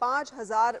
5000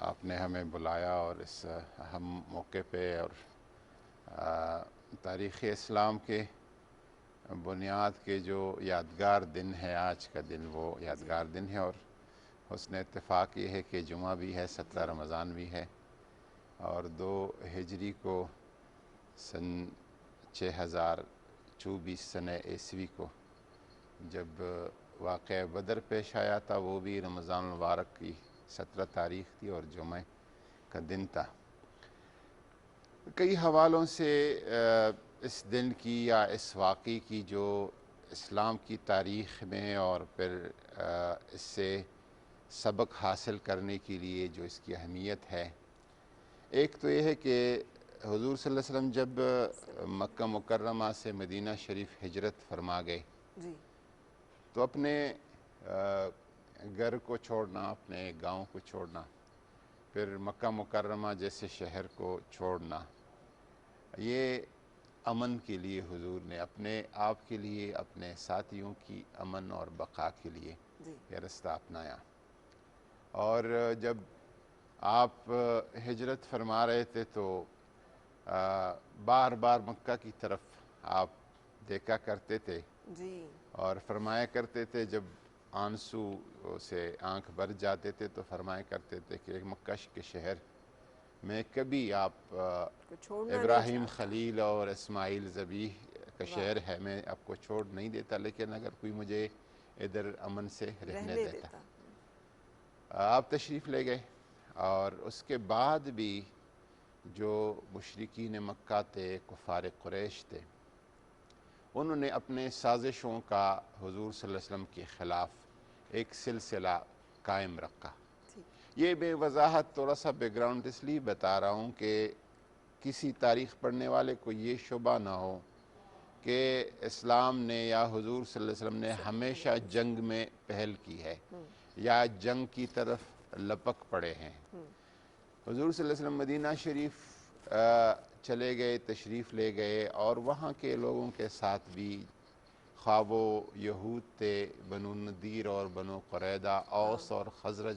آپ نے ہمیں بلایا اور اس اہم موقع پہ اور تاریخ اسلام کے بنیاد کے جو یادگار دن ہے، آج کا دن وہ یادگار دن ہے، اور حسن اتفاق یہ ہے کہ جمعہ بھی ہے، 17 رمضان بھی ہے، اور 2 ہجری کو سن 6024 سنہ عیسوی کو جب واقعہ بدر پیش آیا تھا، وہ بھی رمضان المبارک کی 17 تاریخ تھی اور جمعہ کا دن تھا۔ کئی حوالوں سے اس دن کی یا اس واقعے کی جو اسلام کی تاریخ میں اور پھر اس سے سبق حاصل کرنے کے لیے جو اس کی اہمیت ہے، ایک تو یہ ہے کہ حضور صلی اللہ علیہ وسلم جب مکہ مکرمہ سے مدینہ شریف ہجرت فرما گئے تو اپنے گھر کو چھوڑنا، اپنے گاؤں کو چھوڑنا، پھر مکہ مکرمہ جیسے شہر کو چھوڑنا، یہ امن کے لیے حضور نے اپنے آپ کے لیے، اپنے ساتھیوں کی امن اور بقا کے لیے یہ رستہ اپنایا۔ اور جب آپ ہجرت فرما رہے تھے تو بار بار مکہ کی طرف آپ دیکھا کرتے تھے اور فرمایا کرتے تھے، جب آنسو سے آنکھ بھر جاتے تھے تو فرمایا کرتے تھے کہ مکہ کے شہر میں کبھی آپ ابراہیم خلیل اور اسماعیل ذبیح کا شہر ہے، میں آپ کو چھوڑ نہیں دیتا، لیکن اگر کوئی مجھے ادھر امن سے رہنے دیتا۔ آپ تشریف لے گئے، اور اس کے بعد بھی جو مشرکین مکہ تھے، کفار قریش تھے، انہوں نے اپنے سازشوں کا حضور صلی اللہ علیہ وسلم کے خلاف ایک سلسلہ قائم رکھا۔ یہ بے وضاحت تھوڑا سا بیک گراؤنڈ اس لیے بتا رہا ہوں کہ کسی تاریخ پڑھنے والے کو یہ شبہ نہ ہو کہ اسلام نے یا حضور صلی اللہ علیہ وسلم نے ہمیشہ جنگ میں پہل کی ہے یا جنگ کی طرف لپک پڑے ہیں۔ حضور صلی اللہ علیہ وسلم مدینہ شریف چلے گئے، تشریف لے گئے، اور وہاں کے لوگوں کے ساتھ بھی خواہ وہ یہود تھے، بنو نذیر اور بنو قریظہ، اوس اور خزرج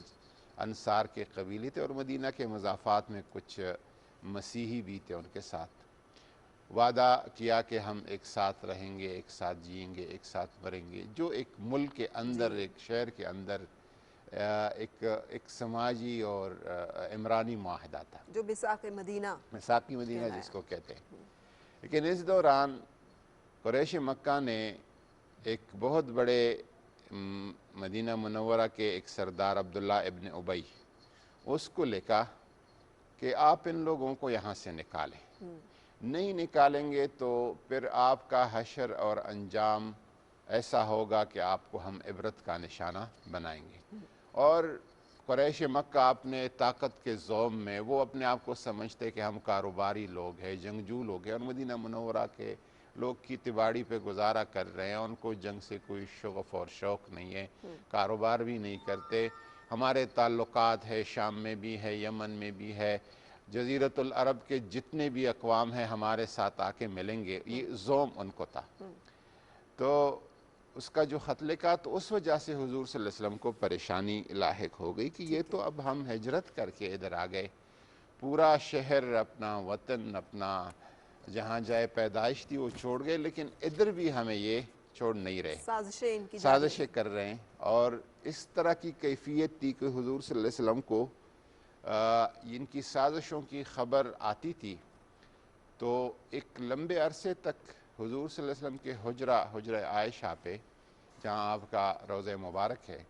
انصار کے قبیلے تھے، اور مدینہ کے مضافات میں کچھ مسیحی بھی تھے، ان کے ساتھ وعدہ کیا کہ ہم ایک ساتھ رہیں گے، ایک ساتھ جئیں گے، ایک ساتھ مریں گے، جو ایک ملک کے اندر، ایک شہر کے اندر ایک سماجی اور عمرانی معاہدہ تھا، جو میثاق مدینہ، میثاق مدینہ جس کو کہتے ہیں۔ لیکن اس دوران قریش مکہ نے ایک بہت بڑے مدینہ منورہ کے ایک سردار عبداللہ ابن ابی، اس کو لکھا کہ آپ ان لوگوں کو یہاں سے نکالیں، نہیں نکالیں گے تو پھر آپ کا حشر اور انجام ایسا ہوگا کہ آپ کو ہم عبرت کا نشانہ بنائیں گے۔ اور قریش مکہ اپنے طاقت کے زوم میں وہ اپنے آپ کو سمجھتے کہ ہم کاروباری لوگ ہیں، جنگجو لوگ ہیں، اور مدینہ منورہ کے لوگ کی تباڑی پہ گزارا کر رہے ہیں، ان کو جنگ سے کوئی شغف اور شوق نہیں ہے، کاروبار بھی نہیں کرتے، ہمارے تعلقات ہے شام میں بھی ہے، یمن میں بھی ہے، جزیرت العرب کے جتنے بھی اقوام ہیں ہمارے ساتھ آ کے ملیں گے، یہ زوم ان کو تھا۔ تو اس کا جو خط لکھا تو اس وجہ سے حضور صلی اللہ علیہ وسلم کو پریشانی لاحق ہو گئی کہ یہ تو اب ہم ہجرت کر کے ادھر آ گئے، پورا شہر، اپنا وطن، اپنا جہاں جائے پیدائش تھی وہ چھوڑ گئے، لیکن ادھر بھی ہمیں یہ چھوڑ نہیں رہے، سازشیں کر رہے ہیں۔ اور اس طرح کی کیفیت تھی کہ حضور صلی اللہ علیہ وسلم کو ان کی سازشوں کی خبر آتی تھی تو ایک لمبے عرصے تک حضور صلی اللہ علیہ وسلم کے حجرہ عائشہ پہ، جہاں آپ کا روضہ مبارک ہے،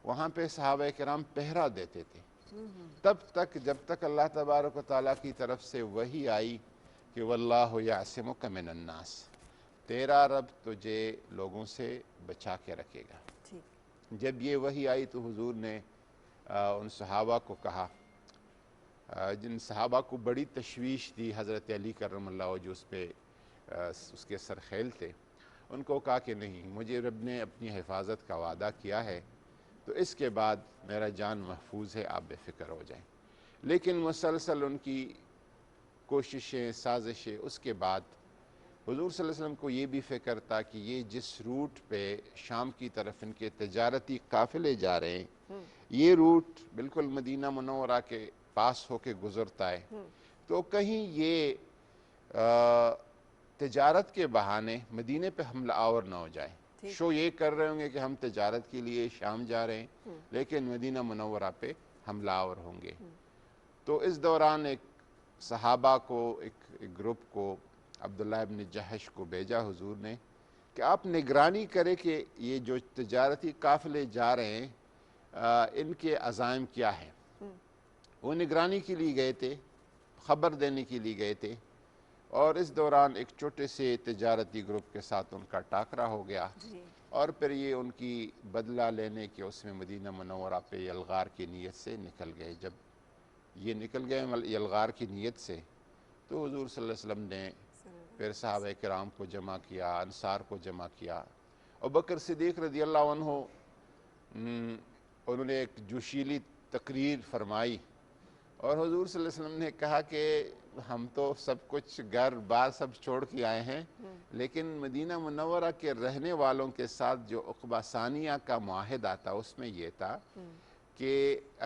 وہاں پہ صحابہ کرام پہرا دیتے تھے، تب تک جب تک اللہ تبارک و تعالیٰ کی طرف سے وحی آئی کہ واللہ یعصمک من الناس، تیرا رب تجھے لوگوں سے بچا کے رکھے گا۔ جب یہ وحی آئی تو حضور نے ان صحابہ کو کہا، جن صحابہ کو بڑی تشویش تھی، حضرت علی کرم اللہ وجہ اس پہ اس کے سرخیل تھے، ان کو کہا کہ نہیں، مجھے رب نے اپنی حفاظت کا وعدہ کیا ہے تو اس کے بعد میرا جان محفوظ ہے، آپ بے فکر ہو جائیں۔ لیکن مسلسل ان کی کوششیں، سازشیں، اس کے بعد حضور صلی اللہ علیہ وسلم کو یہ بھی فکر تھا کہ یہ جس روٹ پہ شام کی طرف ان کے تجارتی قافلے جا رہے ہیں، یہ روٹ بالکل مدینہ منورہ کے پاس ہو کے گزرتا ہے تو کہیں یہ تجارت کے بہانے مدینے پہ حملہ آور نہ ہو جائے. شو یہ کر رہے ہوں گے کہ ہم تجارت کے لیے شام جا رہے ہیں لیکن مدینہ منورہ پہ حملہ آور ہوں گے. تو اس دوران ایک صحابہ کو ایک گروپ کو عبداللہ ابن جہش کو بھیجا حضور نے کہ آپ نگرانی کرے کہ یہ جو تجارتی قافلے جا رہے ہیں ان کے عزائم کیا ہیں. وہ نگرانی کے لیے گئے تھے, خبر دینے کے لیے گئے تھے, اور اس دوران ایک چھوٹے سے تجارتی گروپ کے ساتھ ان کا ٹاکرا ہو گیا اور پھر یہ ان کی بدلہ لینے کے اس میں مدینہ منورہ پہ یلغار کی نیت سے نکل گئے. جب یہ نکل گئے یلغار کی نیت سے تو حضور صلی اللہ علیہ وسلم نے پھر صحابہ کرام کو جمع کیا, انصار کو جمع کیا. ابوبکر صدیق رضی اللہ عنہ انہوں نے ایک جوشیلی تقریر فرمائی اور حضور صلی اللہ علیہ وسلم نے کہا کہ ہم تو سب کچھ گھر بار سب چھوڑ کے آئے ہیں لیکن مدینہ منورہ کے رہنے والوں کے ساتھ جو عقبہ ثانیہ کا معاہدہ تھا اس میں یہ تھا کہ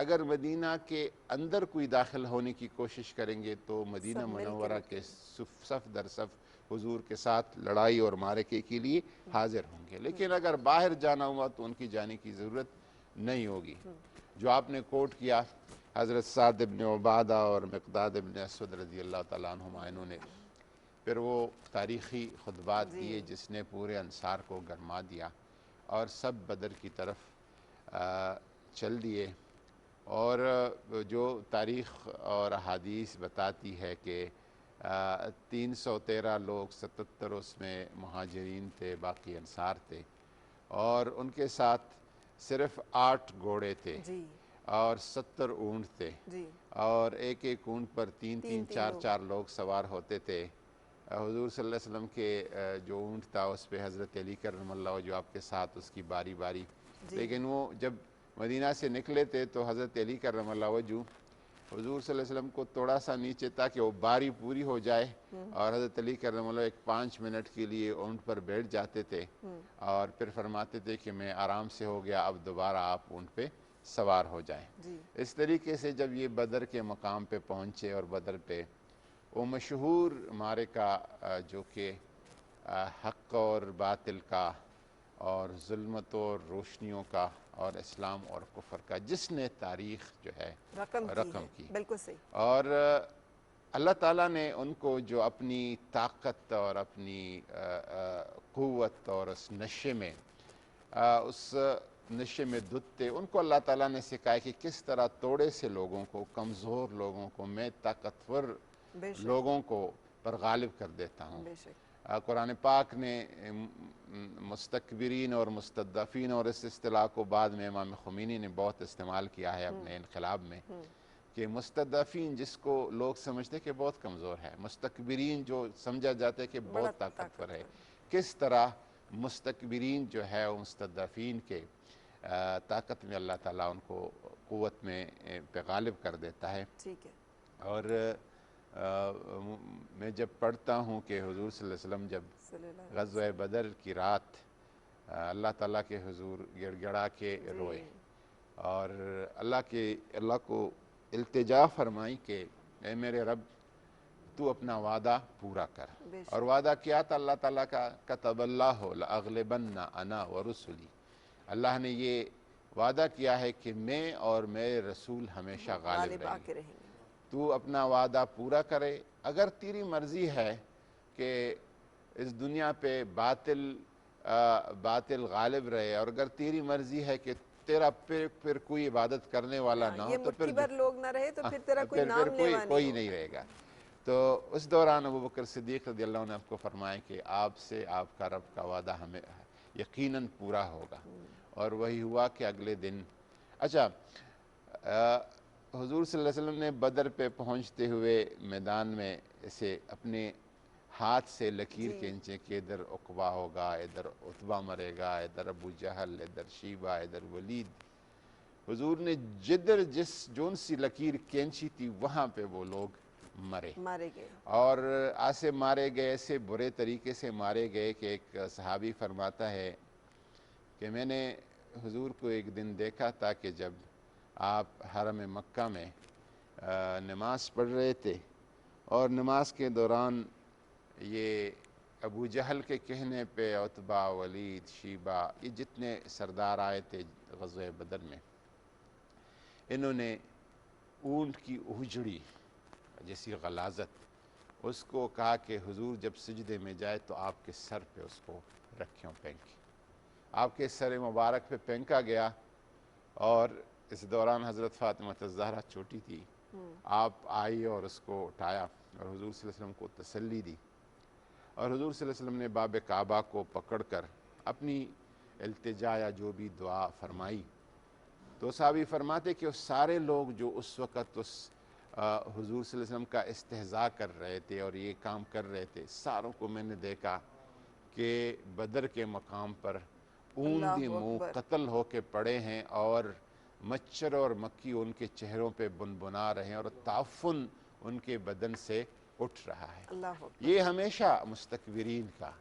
اگر مدینہ کے اندر کوئی داخل ہونے کی کوشش کریں گے تو مدینہ منورہ کے صف در صف حضور کے ساتھ لڑائی اور معرکے کے لیے حاضر ہوں گے, لیکن اگر باہر جانا ہوا تو ان کی جانے کی ضرورت نہیں ہوگی. جو آپ نے کوٹ کیا حضرت سعد ابن عبادہ اور مقداد ابن اسود رضی اللہ تعالیٰ عنہما, انہوں نے پھر وہ تاریخی خطبات دیے جس نے پورے انصار کو گرما دیا اور سب بدر کی طرف چل دیے. اور جو تاریخ اور احادیث بتاتی ہے کہ 313 لوگ 77 اس میں مہاجرین تھے, باقی انصار تھے, اور ان کے ساتھ صرف 8 گھوڑے تھے اور 70 اونٹ تھے اور ایک ایک اونٹ پر 3 4 لوگ سوار ہوتے تھے. حضور صلی اللہ علیہ وسلم کے جو اونٹ تھا اس پہ حضرت علی کرم اللہ جو آپ کے ساتھ اس کی باری باری, لیکن وہ جب مدینہ سے نکلے تھے تو حضرت علی کرم اللہ وجہ حضور صلی اللہ علیہ وسلم کو تھوڑا سا نیچے تھا کہ وہ باری پوری ہو جائے, اور حضرت علی کرم اللہ ایک 5 منٹ کے لیے اونٹ پر بیٹھ جاتے تھے اور پھر فرماتے تھے کہ میں آرام سے ہو گیا, اب دوبارہ آپ اونٹ پہ سوار ہو جائیں. اس طریقے سے جب یہ بدر کے مقام پہ پہنچے اور بدر پہ وہ مشہور معرکہ جو کہ حق اور باطل کا اور ظلمت اور روشنیوں کا اور اسلام اور کفر کا, جس نے تاریخ جو ہے رقم کی, بالکل صحیح. اور اللہ تعالیٰ نے ان کو جو اپنی طاقت اور اپنی قوت اور اس نشے میں دھتے ان کو اللہ تعالیٰ نے سکھایا کہ کس طرح توڑے سے لوگوں کو, کمزور لوگوں کو میں طاقتور لوگوں کو پر غالب کر دیتا ہوں. قرآن پاک نے مستکبرین اور مستضعفین اور اس اصطلاح کو بعد میں امام خمینی نے بہت استعمال کیا ہے اپنے انقلاب میں, کہ مستضعفین جس کو لوگ سمجھتے کہ بہت کمزور ہے, مستکبرین جو سمجھا جاتا ہے کہ بہت طاقتور ہے, کس طرح مستکبرین جو ہے وہ مستضعفین کے طاقت میں اللہ تعالیٰ ان کو قوت میں پہ غالب کر دیتا ہے. اور میں جب پڑھتا ہوں کہ حضور صلی اللہ علیہ وسلم جب غزوہ بدر کی رات اللہ تعالیٰ کے حضور گڑ گڑا کے روئے اور اللہ کو التجا فرمائی کہ اے میرے رب تو اپنا وعدہ پورا کر, اور وعدہ کیا تھا اللہ تعالیٰ کا, کتب اللہ لأغلبن انا ورسلی, اللہ نے یہ وعدہ کیا ہے کہ میں اور میرے رسول ہمیشہ غالب رہیں گے, تو اپنا وعدہ پورا کرے. اگر تیری مرضی ہے کہ اس دنیا پہ باطل غالب رہے, اور اگر تیری مرضی ہے کہ تیرا پھر کوئی عبادت کرنے والا نہ ہو, تو پھر لوگ نہ رہے تو پھر تیرا کوئی نہیں رہے گا. تو اس دوران ابوبکر صدیق رضی اللہ عنہ نے آپ کو فرمایا کہ آپ سے آپ کا رب کا وعدہ ہمیں یقیناً پورا ہوگا, اور وہی ہوا کہ اگلے دن حضور صلی اللہ علیہ وسلم نے بدر پہ پہنچتے ہوئے میدان میں اسے اپنے ہاتھ سے لکیر کھینچے کہ ادھر عقبہ ہوگا, ادھر عتبہ مرے گا, ادھر ابو جہل, ادھر شیبہ, ادھر ولید. حضور نے جون سی لکیر کھینچی تھی وہاں پہ وہ لوگ مارے گئے, اور ایسے مارے گئے, ایسے برے طریقے سے مارے گئے کہ ایک صحابی فرماتا ہے کہ میں نے حضور کو ایک دن دیکھا تھا کہ جب آپ حرم مکہ میں نماز پڑھ رہے تھے اور نماز کے دوران یہ ابو جہل کے کہنے پہ عتبہ، ولید، شیبہ، یہ جتنے سردار آئے تھے غزوہ بدر میں، انہوں نے اونٹ کی اجڑی جیسی غلاظت اس کو کہا کہ حضور جب سجدے میں جائے تو آپ کے سر پہ اس کو رکھیں پھینکی۔ آپ کے سر مبارک پہ پھینکا گیا اور اس دوران حضرت فاطمہ الزہرا چھوٹی تھی، آپ آئی اور اس کو اٹھایا اور حضور صلی اللہ علیہ وسلم کو تسلی دی، اور حضور صلی اللہ علیہ وسلم نے باب کعبہ کو پکڑ کر اپنی التجا یا جو بھی دعا فرمائی۔ تو صحابی فرماتے کہ اس سارے لوگ جو اس وقت اس حضور صلی اللہ علیہ وسلم کا استہزاء کر رہے تھے اور یہ کام کر رہے تھے، ساروں کو میں نے دیکھا کہ بدر کے مقام پر اوندی منہ قتل ہو کے پڑے ہیں اور مچھر اور مکھی ان کے چہروں پہ بنبنا رہے ہیں اور تعفن ان کے بدن سے اٹھ رہا ہے۔ یہ ہمیشہ مستکبرین کا،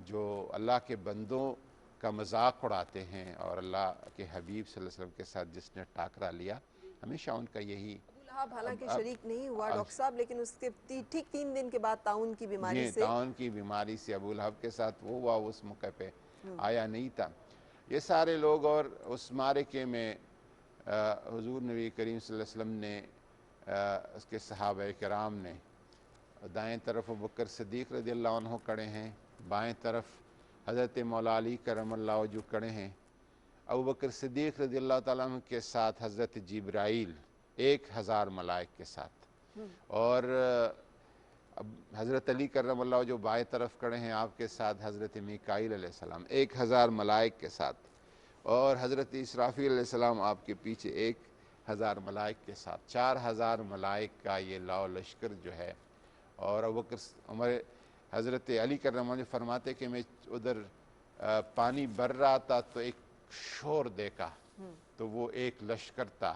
جو اللہ کے بندوں کا مذاق اڑاتے ہیں اور اللہ کے حبیب صلی اللہ علیہ وسلم کے ساتھ جس نے ٹاکرا لیا، ہمیشہ ان کا یہی۔ ابو لہب حالانکہ شریک نہیں ہوا ڈاکٹر صاحب، لیکن اس کے ٹھیک 3 دن کے بعد طاعون کی بیماری سے، طاعون کی بیماری سے ابو لہب کے ساتھ وہ ہوا، اس موقع پہ آیا نہیں تھا۔ یہ سارے لوگ، اور اس معرکے میں حضور نبی کریم صلی اللہ علیہ وسلم نے، اس کے صحابہ کرام نے، دائیں طرف ابوبکر صدیق رضی اللہ عنہ کھڑے ہیں، بائیں طرف حضرت مولا علی کرم اللہ وجہ کھڑے ہیں، ابوبکر صدیق رضی اللہ تعالیٰ عنہ کے ساتھ حضرت جبرائیل 1000 ملائک کے ساتھ، اور حضرت علی کرم اللہ وجہ بائیں طرف کھڑے ہیں، آپ کے ساتھ حضرت میکائیل علیہ السلام 1000 ملائک کے ساتھ، اور حضرت اسرافیل علیہ السلام آپ کے پیچھے 1000 ملائک کے ساتھ، 4000 ملائک کا یہ لاؤ لشکر جو ہے۔ اور عمر حضرت علی کرم اللہ فرماتے کہ میں ادھر پانی بھر رہا تھا تو ایک شور دیکھا، تو وہ ایک لشکر تھا،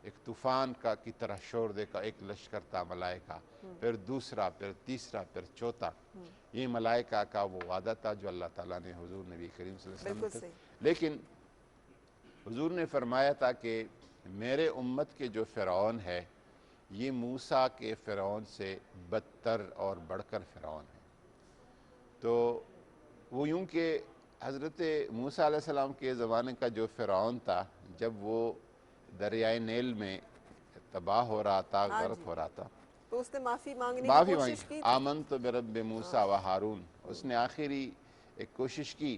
ایک طوفان کی طرح شور دیکھا، ایک لشکر تھا ملائکہ، پھر دوسرا، پھر تیسرا، پھر چوتھا۔ یہ ملائکہ کا وہ وعدہ تھا جو اللہ تعالیٰ نے حضور نبی کریم صلی اللہ علیہ وسلم سے، لیکن حضور نے فرمایا تھا کہ میرے امت کے جو فرعون ہے یہ موسیٰ کے فرعون سے بدتر اور بڑھ کر فرعون ہے۔ تو وہ یوں کہ حضرت موسیٰ علیہ السلام کے زمانے کا جو فرعون تھا، جب وہ دریائے نیل میں تباہ ہو رہا تھا، غرق ہو رہا تھا، تو اس نے معافی مانگنے کی کوشش کی، آمنت برب موسیٰ و ہارون، اس نے آخری ایک کوشش کی،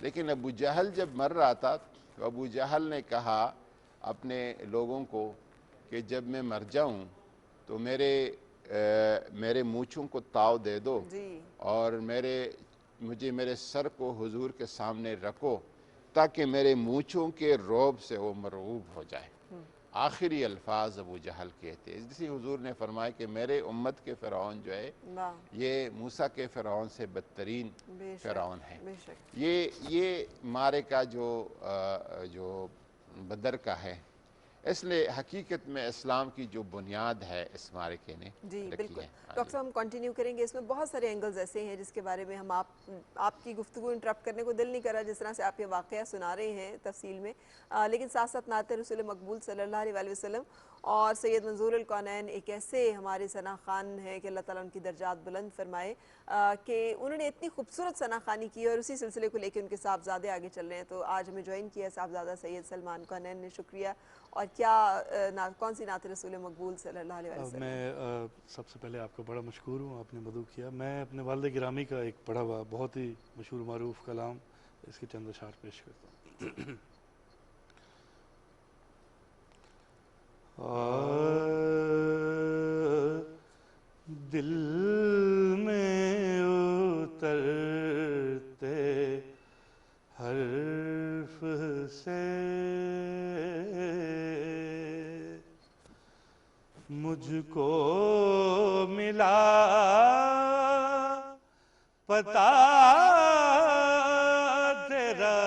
لیکن ابو جہل جب مر رہا تھا تو ابو جہل نے کہا اپنے لوگوں کو کہ جب میں مر جاؤں تو میرے مونچھوں کو تاؤ دے دو اور مجھے میرے سر کو حضور کے سامنے رکھو تاکہ میرے مونچھوں کے روب سے وہ مرعوب ہو جائے۔ آخری الفاظ ابو جہل کہتے ہیں، اسی حضور نے فرمایا کہ میرے امت کے فرعون جو ہے یہ موسیٰ کے فرعون سے بدترین فرعون ہے۔ یہ معرکہ جو بدر کا ہے، اس لیے حقیقت میں اسلام کی جو بنیاد ہے اس معرکے نے رکھی ہے۔ ڈاکٹر صاحب ہم کنٹینیو کریں گے، اس میں بہت سارے اینگلز ایسے ہیں جس کے بارے میں ہم آپ کی گفتگو انٹرپٹ کرنے کو دل نہیں کر رہا، جس طرح سے آپ یہ واقعہ سنا رہے ہیں تفصیل میں، لیکن ساتھ ساتھ نعت رسول مقبول صلی اللہ علیہ وسلم اور سید منظور الکونین ایک ایسے ہمارے ثنا خوان ہیں کہ اللہ تعالیٰ ان کی درجات بلند فرمائے، کہ انہوں نے اتنی خوبصورت ثنا خوانی کی اور اسی سلسلے کو لے کے ان کے صاحبزادے آگے چل رہے ہیں۔ تو آج ہمیں جوائن کیا صاحبزادہ سید سلمان کونین نے، شکریہ۔ اور کون سی نعت رسول مقبول صلی اللہ علیہ وسلم؟ میں سب سے پہلے آپ کا بڑا مشکور ہوں، آپ نے مدعو کیا۔ میں اپنے والد گرامی کا ایک پڑھا ہوا بہت ہی مشہور معروف کلام، اس کے چند اشعار پیش کرتا ہوں۔ دل میں اترتے حرف سے مجھ کو ملا پتا تیرا،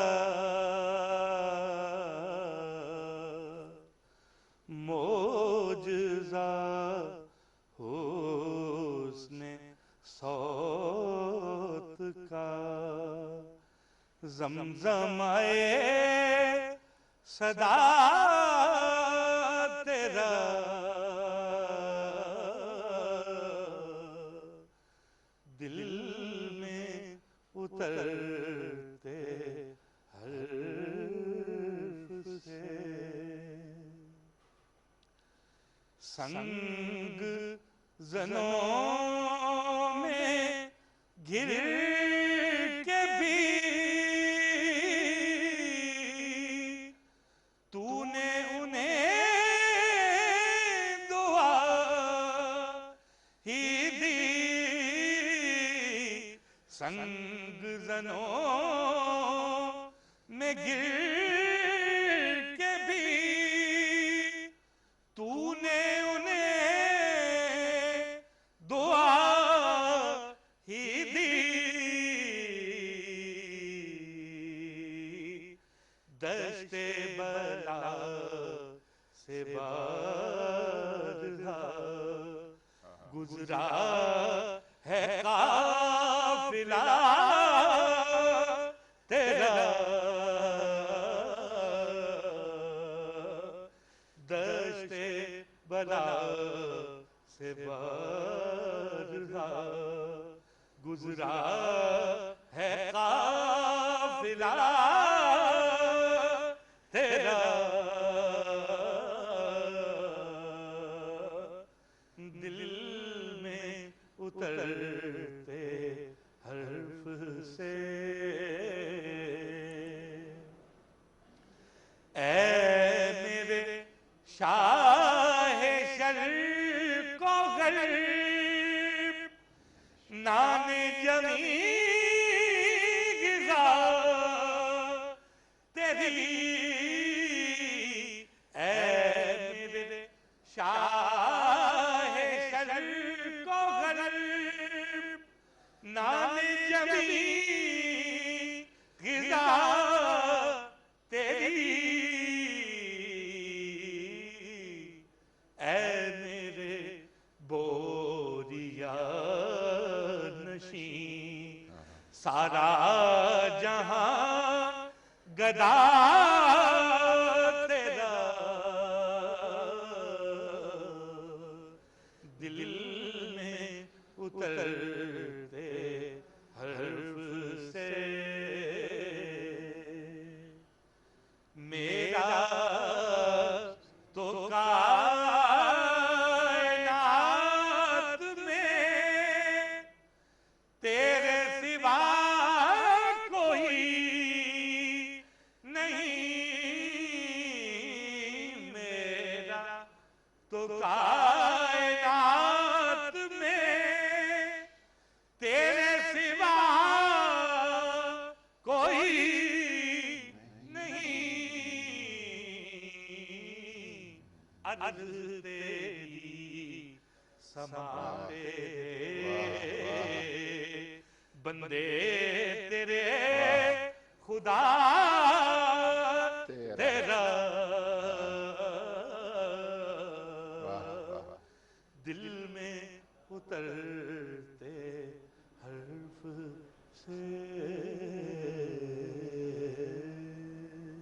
معجزہ حسن صوت کا، زمزمائے صدا تیرا، اترتے حرف سے سنگ زنوں میں گر کے بھی تو نے انہیں دعا ہی دی سنگ زنوں میں گر کے بھی تو نے انہیں دعا ہی دی دشت بلا سے بارہا گزرا ہے قافلہ تیرا دشت بلا سے بارہا گزرا ہے قافلہ تیرا دل میں اترتے حرف سے اے میرے شاہ شرق و غرب نان جمی غذا تیری اے میرے شاہ شرق و غرب نان جمی غذا تیری اے میرے بوریا نشین سارا جہاں گدا تیرا دل میں اترتے حرف سے میرا تو کائنات میں تیرے سوا کوئی نہیں میرا تو کائنات میں تیرے سوا کوئی عرض تیری سماتے بندے تیرے خدا تیرا دل میں اترتے حرف سے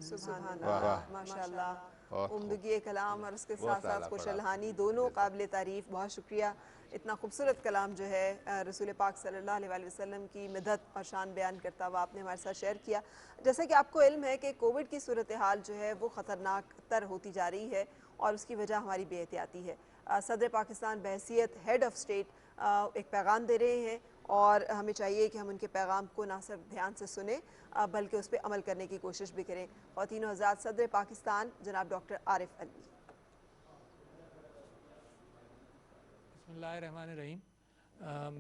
سبحان اللہ ماشاءاللہ عمدگی کلام اور اس کے ساتھ ساتھ خوش الحانی دونوں قابل تعریف. بہت شکریہ. اتنا خوبصورت کلام جو ہے رسول پاک صلی اللہ علیہ وسلم کی مدحت اور شان بیان کرتا ہوا آپ نے ہمارے ساتھ شیئر کیا. جیسا کہ آپ کو علم ہے کہ کووڈ کی صورتحال جو ہے وہ خطرناک تر ہوتی جا رہی ہے اور اس کی وجہ ہماری بے احتیاطی ہے. صدر پاکستان بحیثیت ہیڈ آف اسٹیٹ ایک پیغام دے رہے ہیں اور ہمیں چاہیے کہ ہم ان کے پیغام کو نہ صرف دھیان سے سنیں بلکہ اس پہ عمل کرنے کی کوشش بھی کریں. خواتین و حضرات، صدر پاکستان جناب ڈاکٹر عارف علوی. بسم اللہ الرحمن الرحیم.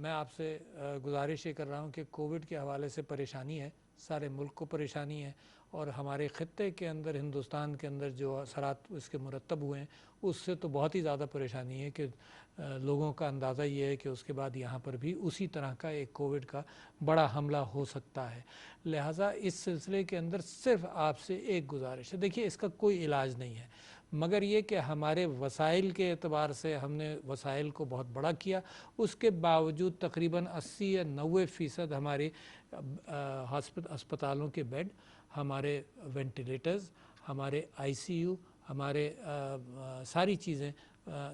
میں آپ سے گزارش یہ کر رہا ہوں کہ کووڈ کے حوالے سے پریشانی ہے، سارے ملک کو پریشانی ہے اور ہمارے خطے کے اندر ہندوستان کے اندر جو اثرات اس کے مرتب ہوئے ہیں اس سے تو بہت ہی زیادہ پریشانی ہے کہ لوگوں کا اندازہ یہ ہے کہ اس کے بعد یہاں پر بھی اسی طرح کا ایک کووڈ کا بڑا حملہ ہو سکتا ہے. لہٰذا اس سلسلے کے اندر صرف آپ سے ایک گزارش ہے. دیکھیے اس کا کوئی علاج نہیں ہے مگر یہ کہ ہمارے وسائل کے اعتبار سے ہم نے وسائل کو بہت بڑا کیا، اس کے باوجود تقریباً 80 یا 90% ہمارے ہسپتالوں کے بیڈ، ہمارے وینٹیلیٹرز، ہمارے ICU، ہمارے ساری چیزیں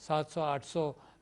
700-800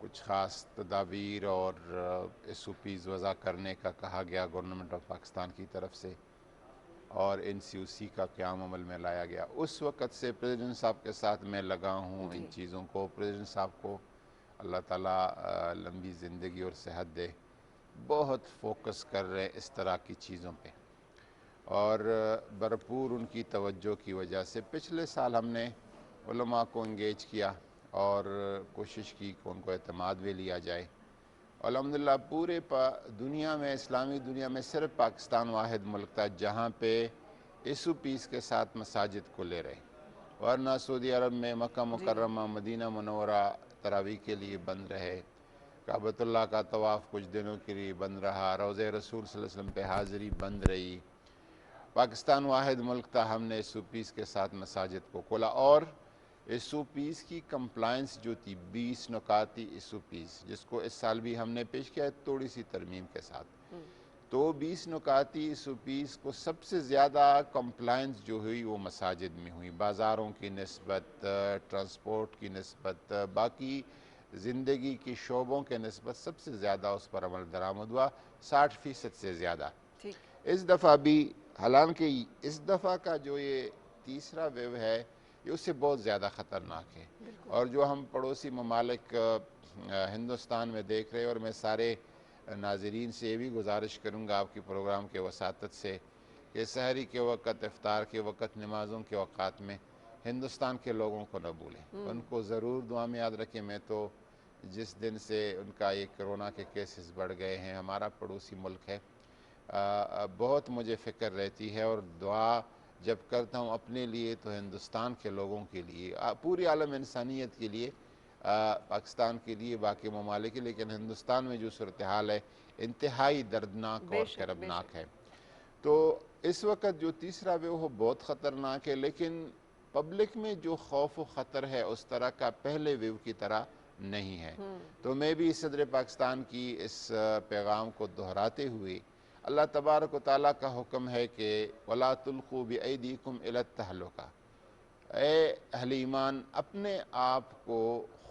کچھ خاص تدابیر اور ایس او پیز وضع کرنے کا کہا گیا گورنمنٹ آف پاکستان کی طرف سے، اور این سی او سی کا قیام عمل میں لایا گیا۔ اس وقت سے پریزیڈنٹ صاحب کے ساتھ میں لگا ہوں ان چیزوں کو۔ پریزیڈنٹ صاحب کو اللہ تعالیٰ لمبی زندگی اور صحت دے، بہت فوکس کر رہے اس طرح کی چیزوں پہ، اور بھرپور ان کی توجہ کی وجہ سے پچھلے سال ہم نے علماء کو انگیج کیا اور کوشش کی کہ ان کو اعتماد میں لیا جائے۔ الحمدللہ پورے دنیا میں، اسلامی دنیا میں صرف پاکستان واحد ملک تھا جہاں پہ ایس او پیز کے ساتھ مساجد کھلے رہے، ورنہ سعودی عرب میں مکہ مکرمہ، مدینہ منورہ تراویح کے لیے بند رہے، کعبۃ اللہ کا طواف کچھ دنوں کے لیے بند رہا، روضہ رسول صلی اللہ علیہ وسلم پہ حاضری بند رہی۔ پاکستان واحد ملک تھا ہم نے ایس او پیز کے ساتھ مساجد کو کھولا، اور ایس او پیز کی کمپلائنس جو تھی 20 نکاتی ایس او پیز، جس کو اس سال بھی ہم نے پیش کیا ہے تھوڑی سی ترمیم کے ساتھ، تو 20 نکاتی ایس او پیز کو سب سے زیادہ کمپلائنس جو ہوئی وہ مساجد میں ہوئی، بازاروں کی نسبت، ٹرانسپورٹ کی نسبت، باقی زندگی کی شعبوں کے نسبت سب سے زیادہ اس پر عمل درآمد ہوا، 60% سے زیادہ۔ اس دفعہ بھی، حالانکہ اس دفعہ کا جو یہ تیسرا ویو ہے یہ اس سے بہت زیادہ خطرناک ہے، اور جو ہم پڑوسی ممالک ہندوستان میں دیکھ رہے ہیں، اور میں سارے ناظرین سے یہ بھی گزارش کروں گا آپ کی پروگرام کے وساطت سے کہ سحری کے وقت، افطار کے وقت، نمازوں کے اوقات میں ہندوستان کے لوگوں کو نہ بھولیں، ان کو ضرور دعا میں یاد رکھیں۔ میں تو جس دن سے ان کا یہ کرونا کے کیسز بڑھ گئے ہیں، ہمارا پڑوسی ملک ہے، بہت مجھے فکر رہتی ہے، اور دعا جب کرتا ہوں اپنے لیے تو ہندوستان کے لوگوں کے لیے، پوری عالم انسانیت کے لیے، پاکستان کے لیے، باقی ممالک کے، لیکن ہندوستان میں جو صورتحال ہے انتہائی دردناک اور کربناک ہے۔ تو اس وقت جو تیسرا ویو ہو بہت خطرناک ہے، لیکن پبلک میں جو خوف و خطر ہے اس طرح کا پہلے ویو کی طرح نہیں ہے۔ تو میں بھی صدر پاکستان کی اس پیغام کو دہراتے ہوئے، اللہ تبارک و تعالیٰ کا حکم ہے کہ وَلَا تُلْقُوا بِأَيْدِيكُمْ إِلَى التَّهْلُكَةِ، اے اہل ایمان اپنے آپ کو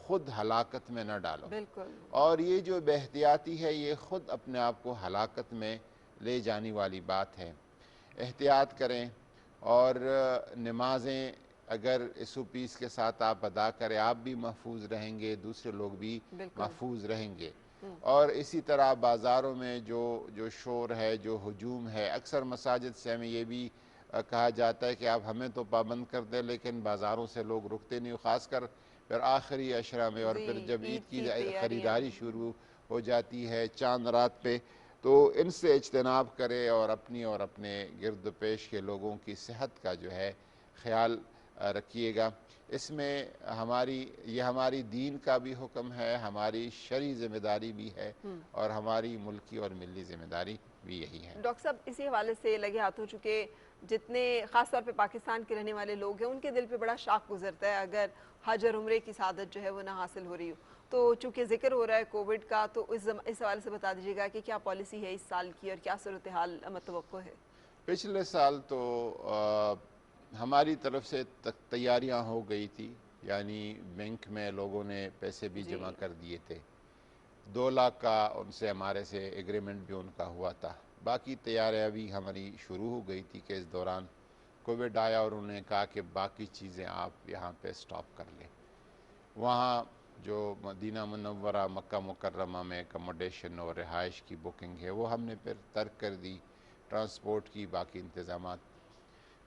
خود ہلاکت میں نہ ڈالو، اور یہ جو بے احتیاطی ہے یہ خود اپنے آپ کو ہلاکت میں لے جانے والی بات ہے۔ احتیاط کریں، اور نمازیں اگر ایس او پیز کے ساتھ آپ ادا کریں، آپ بھی محفوظ رہیں گے، دوسرے لوگ بھی محفوظ رہیں گے۔ اور اسی طرح بازاروں میں جو شور ہے، جو ہجوم ہے، اکثر مساجد سے ہمیں یہ بھی کہا جاتا ہے کہ آپ ہمیں تو پابند کر دیں لیکن بازاروں سے لوگ رکتے نہیں، خاص کر پھر آخری عشرہ میں، اور پھر جب عید کی خریداری شروع ہو جاتی ہے چاند رات پہ، تو ان سے اجتناب کرے، اور اپنی اور اپنے گرد و پیش کے لوگوں کی صحت کا جو ہے خیال رکھیے گا۔ اس میں ہماری دین کا بھی حکم ہے، ہماری شرعی ذمہ داری بھی ہے، اور ہماری ملکی اور ملی ذمہ داری بھی یہی ہے۔ ڈاکٹر صاحب اسی حوالے سے لگے ہاتھوں، چونکہ جتنے خاص طور پہ پاکستان کے رہنے والے لوگ ہیں ان کے دل پہ بڑا شاک گزرتا ہے اگر حج اور عمرے کی سعادت جو ہے وہ نہ حاصل ہو رہی ہو، تو چونکہ ذکر ہو رہا ہے کووڈ کا، تو اس حوالے سے بتا دیجیے گا کہ کیا پالیسی ہے اس سال کی اور کیا صورتحال متوقع ہے؟ پچھلے سال تو ہماری طرف سے تیاریاں ہو گئی تھی، یعنی بینک میں لوگوں نے پیسے بھی جمع کر دیے تھے، 2 لاکھ کا ان سے ہمارے سے ایگریمنٹ بھی ان کا ہوا تھا، باقی تیاریاں بھی ہماری شروع ہو گئی تھی کہ اس دوران کووڈ آیا اور انہوں نے کہا کہ باقی چیزیں آپ یہاں پہ سٹاپ کر لیں۔ وہاں جو مدینہ منورہ، مکہ مکرمہ میں اکموڈیشن اور رہائش کی بکنگ ہے وہ ہم نے پھر ترک کر دی، ٹرانسپورٹ کی باقی انتظامات۔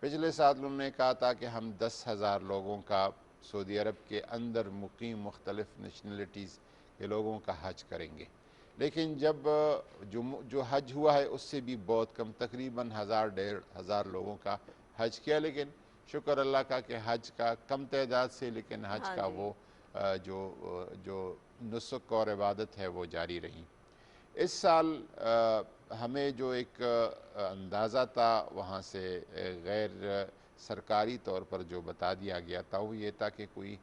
پچھلے سال انہوں نے کہا تھا کہ ہم 10,000 لوگوں کا سعودی عرب کے اندر مقیم مختلف نیشنلٹیز کے لوگوں کا حج کریں گے، لیکن جب جو حج ہوا ہے اس سے بھی بہت کم، تقریباً 1,000-1,500 لوگوں کا حج کیا، لیکن شکر اللہ کا کہ حج کا کم تعداد سے، لیکن حج کا وہ جو نسک اور عبادت ہے وہ جاری رہی۔ اس سال ہمیں جو ایک اندازہ تھا وہاں سے غیر سرکاری طور پر جو بتا دیا گیا تھا وہ یہ تھا کہ کوئی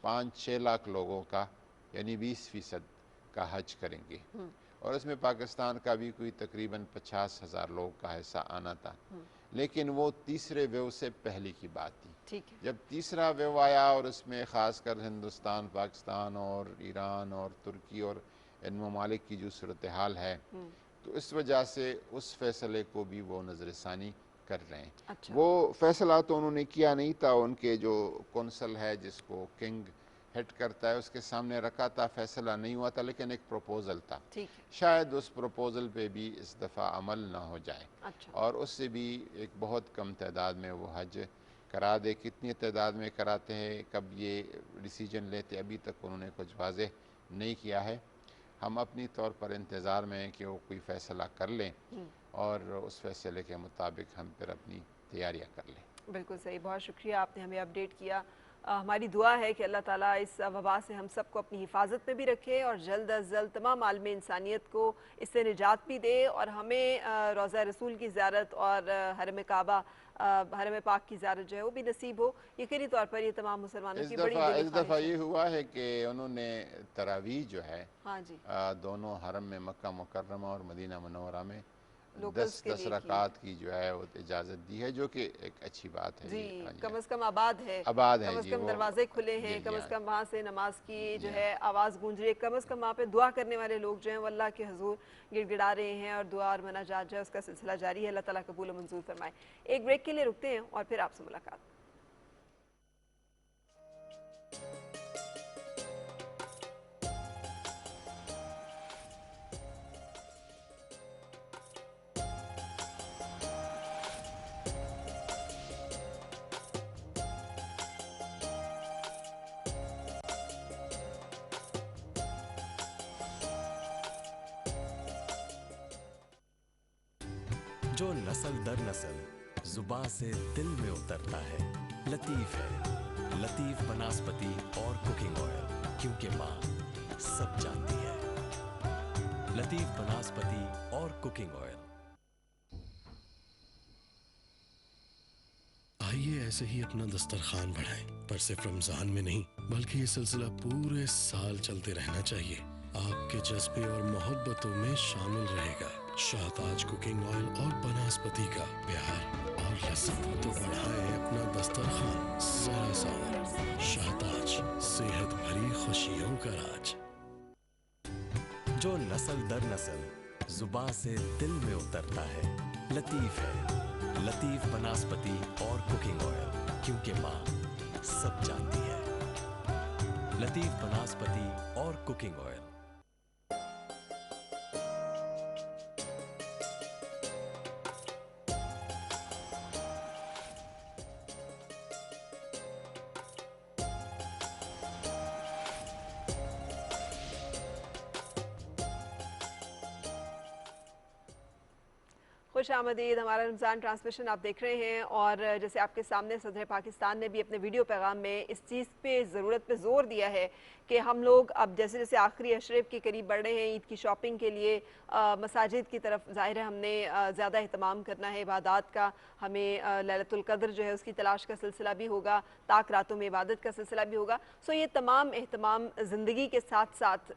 5-6 لاکھ لوگوں کا، یعنی 20% کا حج کریں گے، اور اس میں پاکستان کا بھی کوئی تقریباً 50,000 لوگوں کا حصہ آنا تھا، لیکن وہ تیسرے ویو سے پہلے کی بات تھی۔ ٹھیک ہے. جب تیسرا ویو آیا اور اس میں خاص کر ہندوستان، پاکستان اور ایران اور ترکی اور ان ممالک کی جو صورتحال ہے تو اس وجہ سے اس فیصلے کو بھی وہ نظر ثانی کر رہے ہیں. اچھا. وہ فیصلہ تو انہوں نے کیا نہیں تھا، ان کے جو کونسل ہے جس کو کنگ ہیڈ کرتا ہے اس کے سامنے رکھا تھا، فیصلہ نہیں ہوا تھا، لیکن ایک پروپوزل تھا. ٹھیک ہے. شاید اس پروپوزل پہ بھی اس دفعہ عمل نہ ہو جائے اچھا. اور اس سے بھی ایک بہت کم تعداد میں وہ حج کرا دے. کتنی تعداد میں کراتے ہیں، کب یہ ڈیسیجن لیتے، ابھی تک انہوں نے کچھ واضح نہیں کیا ہے. ہم اپنی طور پر انتظار میں ہیں کہ وہ کوئی فیصلہ کر لیں اور اس فیصلے کے مطابق ہم پھر اپنی تیاریاں کر لیں. بالکل صحیح. بہت شکریہ، آپ نے ہمیں اپڈیٹ کیا. ہماری دعا ہے کہ اللہ تعالیٰ اس وبا سے ہم سب کو اپنی حفاظت میں بھی رکھے اور جلد از جلد تمام عالم انسانیت کو اس سے نجات بھی دے اور ہمیں روضہ رسول کی زیارت اور حرم کعبہ، حرم پاک کی زیارت جو ہے وہ بھی نصیب ہو. یقینی طور پر یہ تمام مسلمانوں کی بڑی دلی اس دفعہ خواہش یہ ہوا ہے کہ انہوں نے تراویح جو ہے ہاں جی دونوں حرم میں مکہ مکرمہ اور مدینہ منورہ میں لوکلز کے 10 لیے رکعات کی جو ہے وہ اجازت دی ہے، جو کہ ایک اچھی بات ہے. جی یہ کم از کم آباد ہے، آباد ہے کم از جی، کم وہ دروازے کھلے ہیں، کم از کم وہاں سے نماز کی جو ہے آواز گونج رہی ہے، کم از کم وہاں پہ دعا کرنے والے لوگ جو ہیں وہ اللہ کے حضور گڑ گڑا رہے ہیں اور دعا اور مناجات جو ہے اس کا سلسلہ جاری ہے. اللہ تعالیٰ قبول و منظور فرمائے. ایک بریک کے لیے رکتے ہیں اور پھر آپ سے ملاقات. جو نسل در نسل زباں سے دل میں اترتا ہے لطیف ہے. لطیف بناسپتی اور کوکنگ آئل، کیونکہ ماں سب جانتی ہے. لطیف بناسپتی اور کوکنگ آئل. آئیے ایسے ہی اپنا دسترخوان بڑھائیں، پر صرف رمضان میں نہیں بلکہ یہ سلسلہ پورے سال چلتے رہنا چاہیے. آپ کے جذبے اور محبتوں میں شامل رہے گا شاہتاج کوکنگ آئل اور بناسپتی کا پیار اور لذت. تو بڑھائیں اپنا دسترخوان ذرا سا اور. شاہتاج، صحت بھری خوشیوں کا راج. جو نسل در نسل زباں سے دل میں اترتا ہے لطیف ہے. لطیف بناسپتی اور کوکنگ آئل، کیونکہ ماں سب جانتی ہے. لطیف بناسپتی اور کوکنگ آئل. خوش آمدید. ہمارا رمضان ٹرانسمیشن آپ دیکھ رہے ہیں اور جیسے آپ کے سامنے صدر پاکستان نے بھی اپنے ویڈیو پیغام میں اس چیز پہ ضرورت پہ زور دیا ہے کہ ہم لوگ اب جیسے جیسے آخری اشرف کے قریب بڑھ رہے ہیں، عید کی شاپنگ کے لیے مساجد کی طرف ظاہر ہے ہم نے زیادہ اہتمام کرنا ہے عبادات کا. ہمیں لیلۃ القدر جو ہے اس کی تلاش کا سلسلہ بھی ہوگا، تاک راتوں میں عبادت کا سلسلہ بھی ہوگا. سو یہ تمام اہتمام زندگی کے ساتھ ساتھ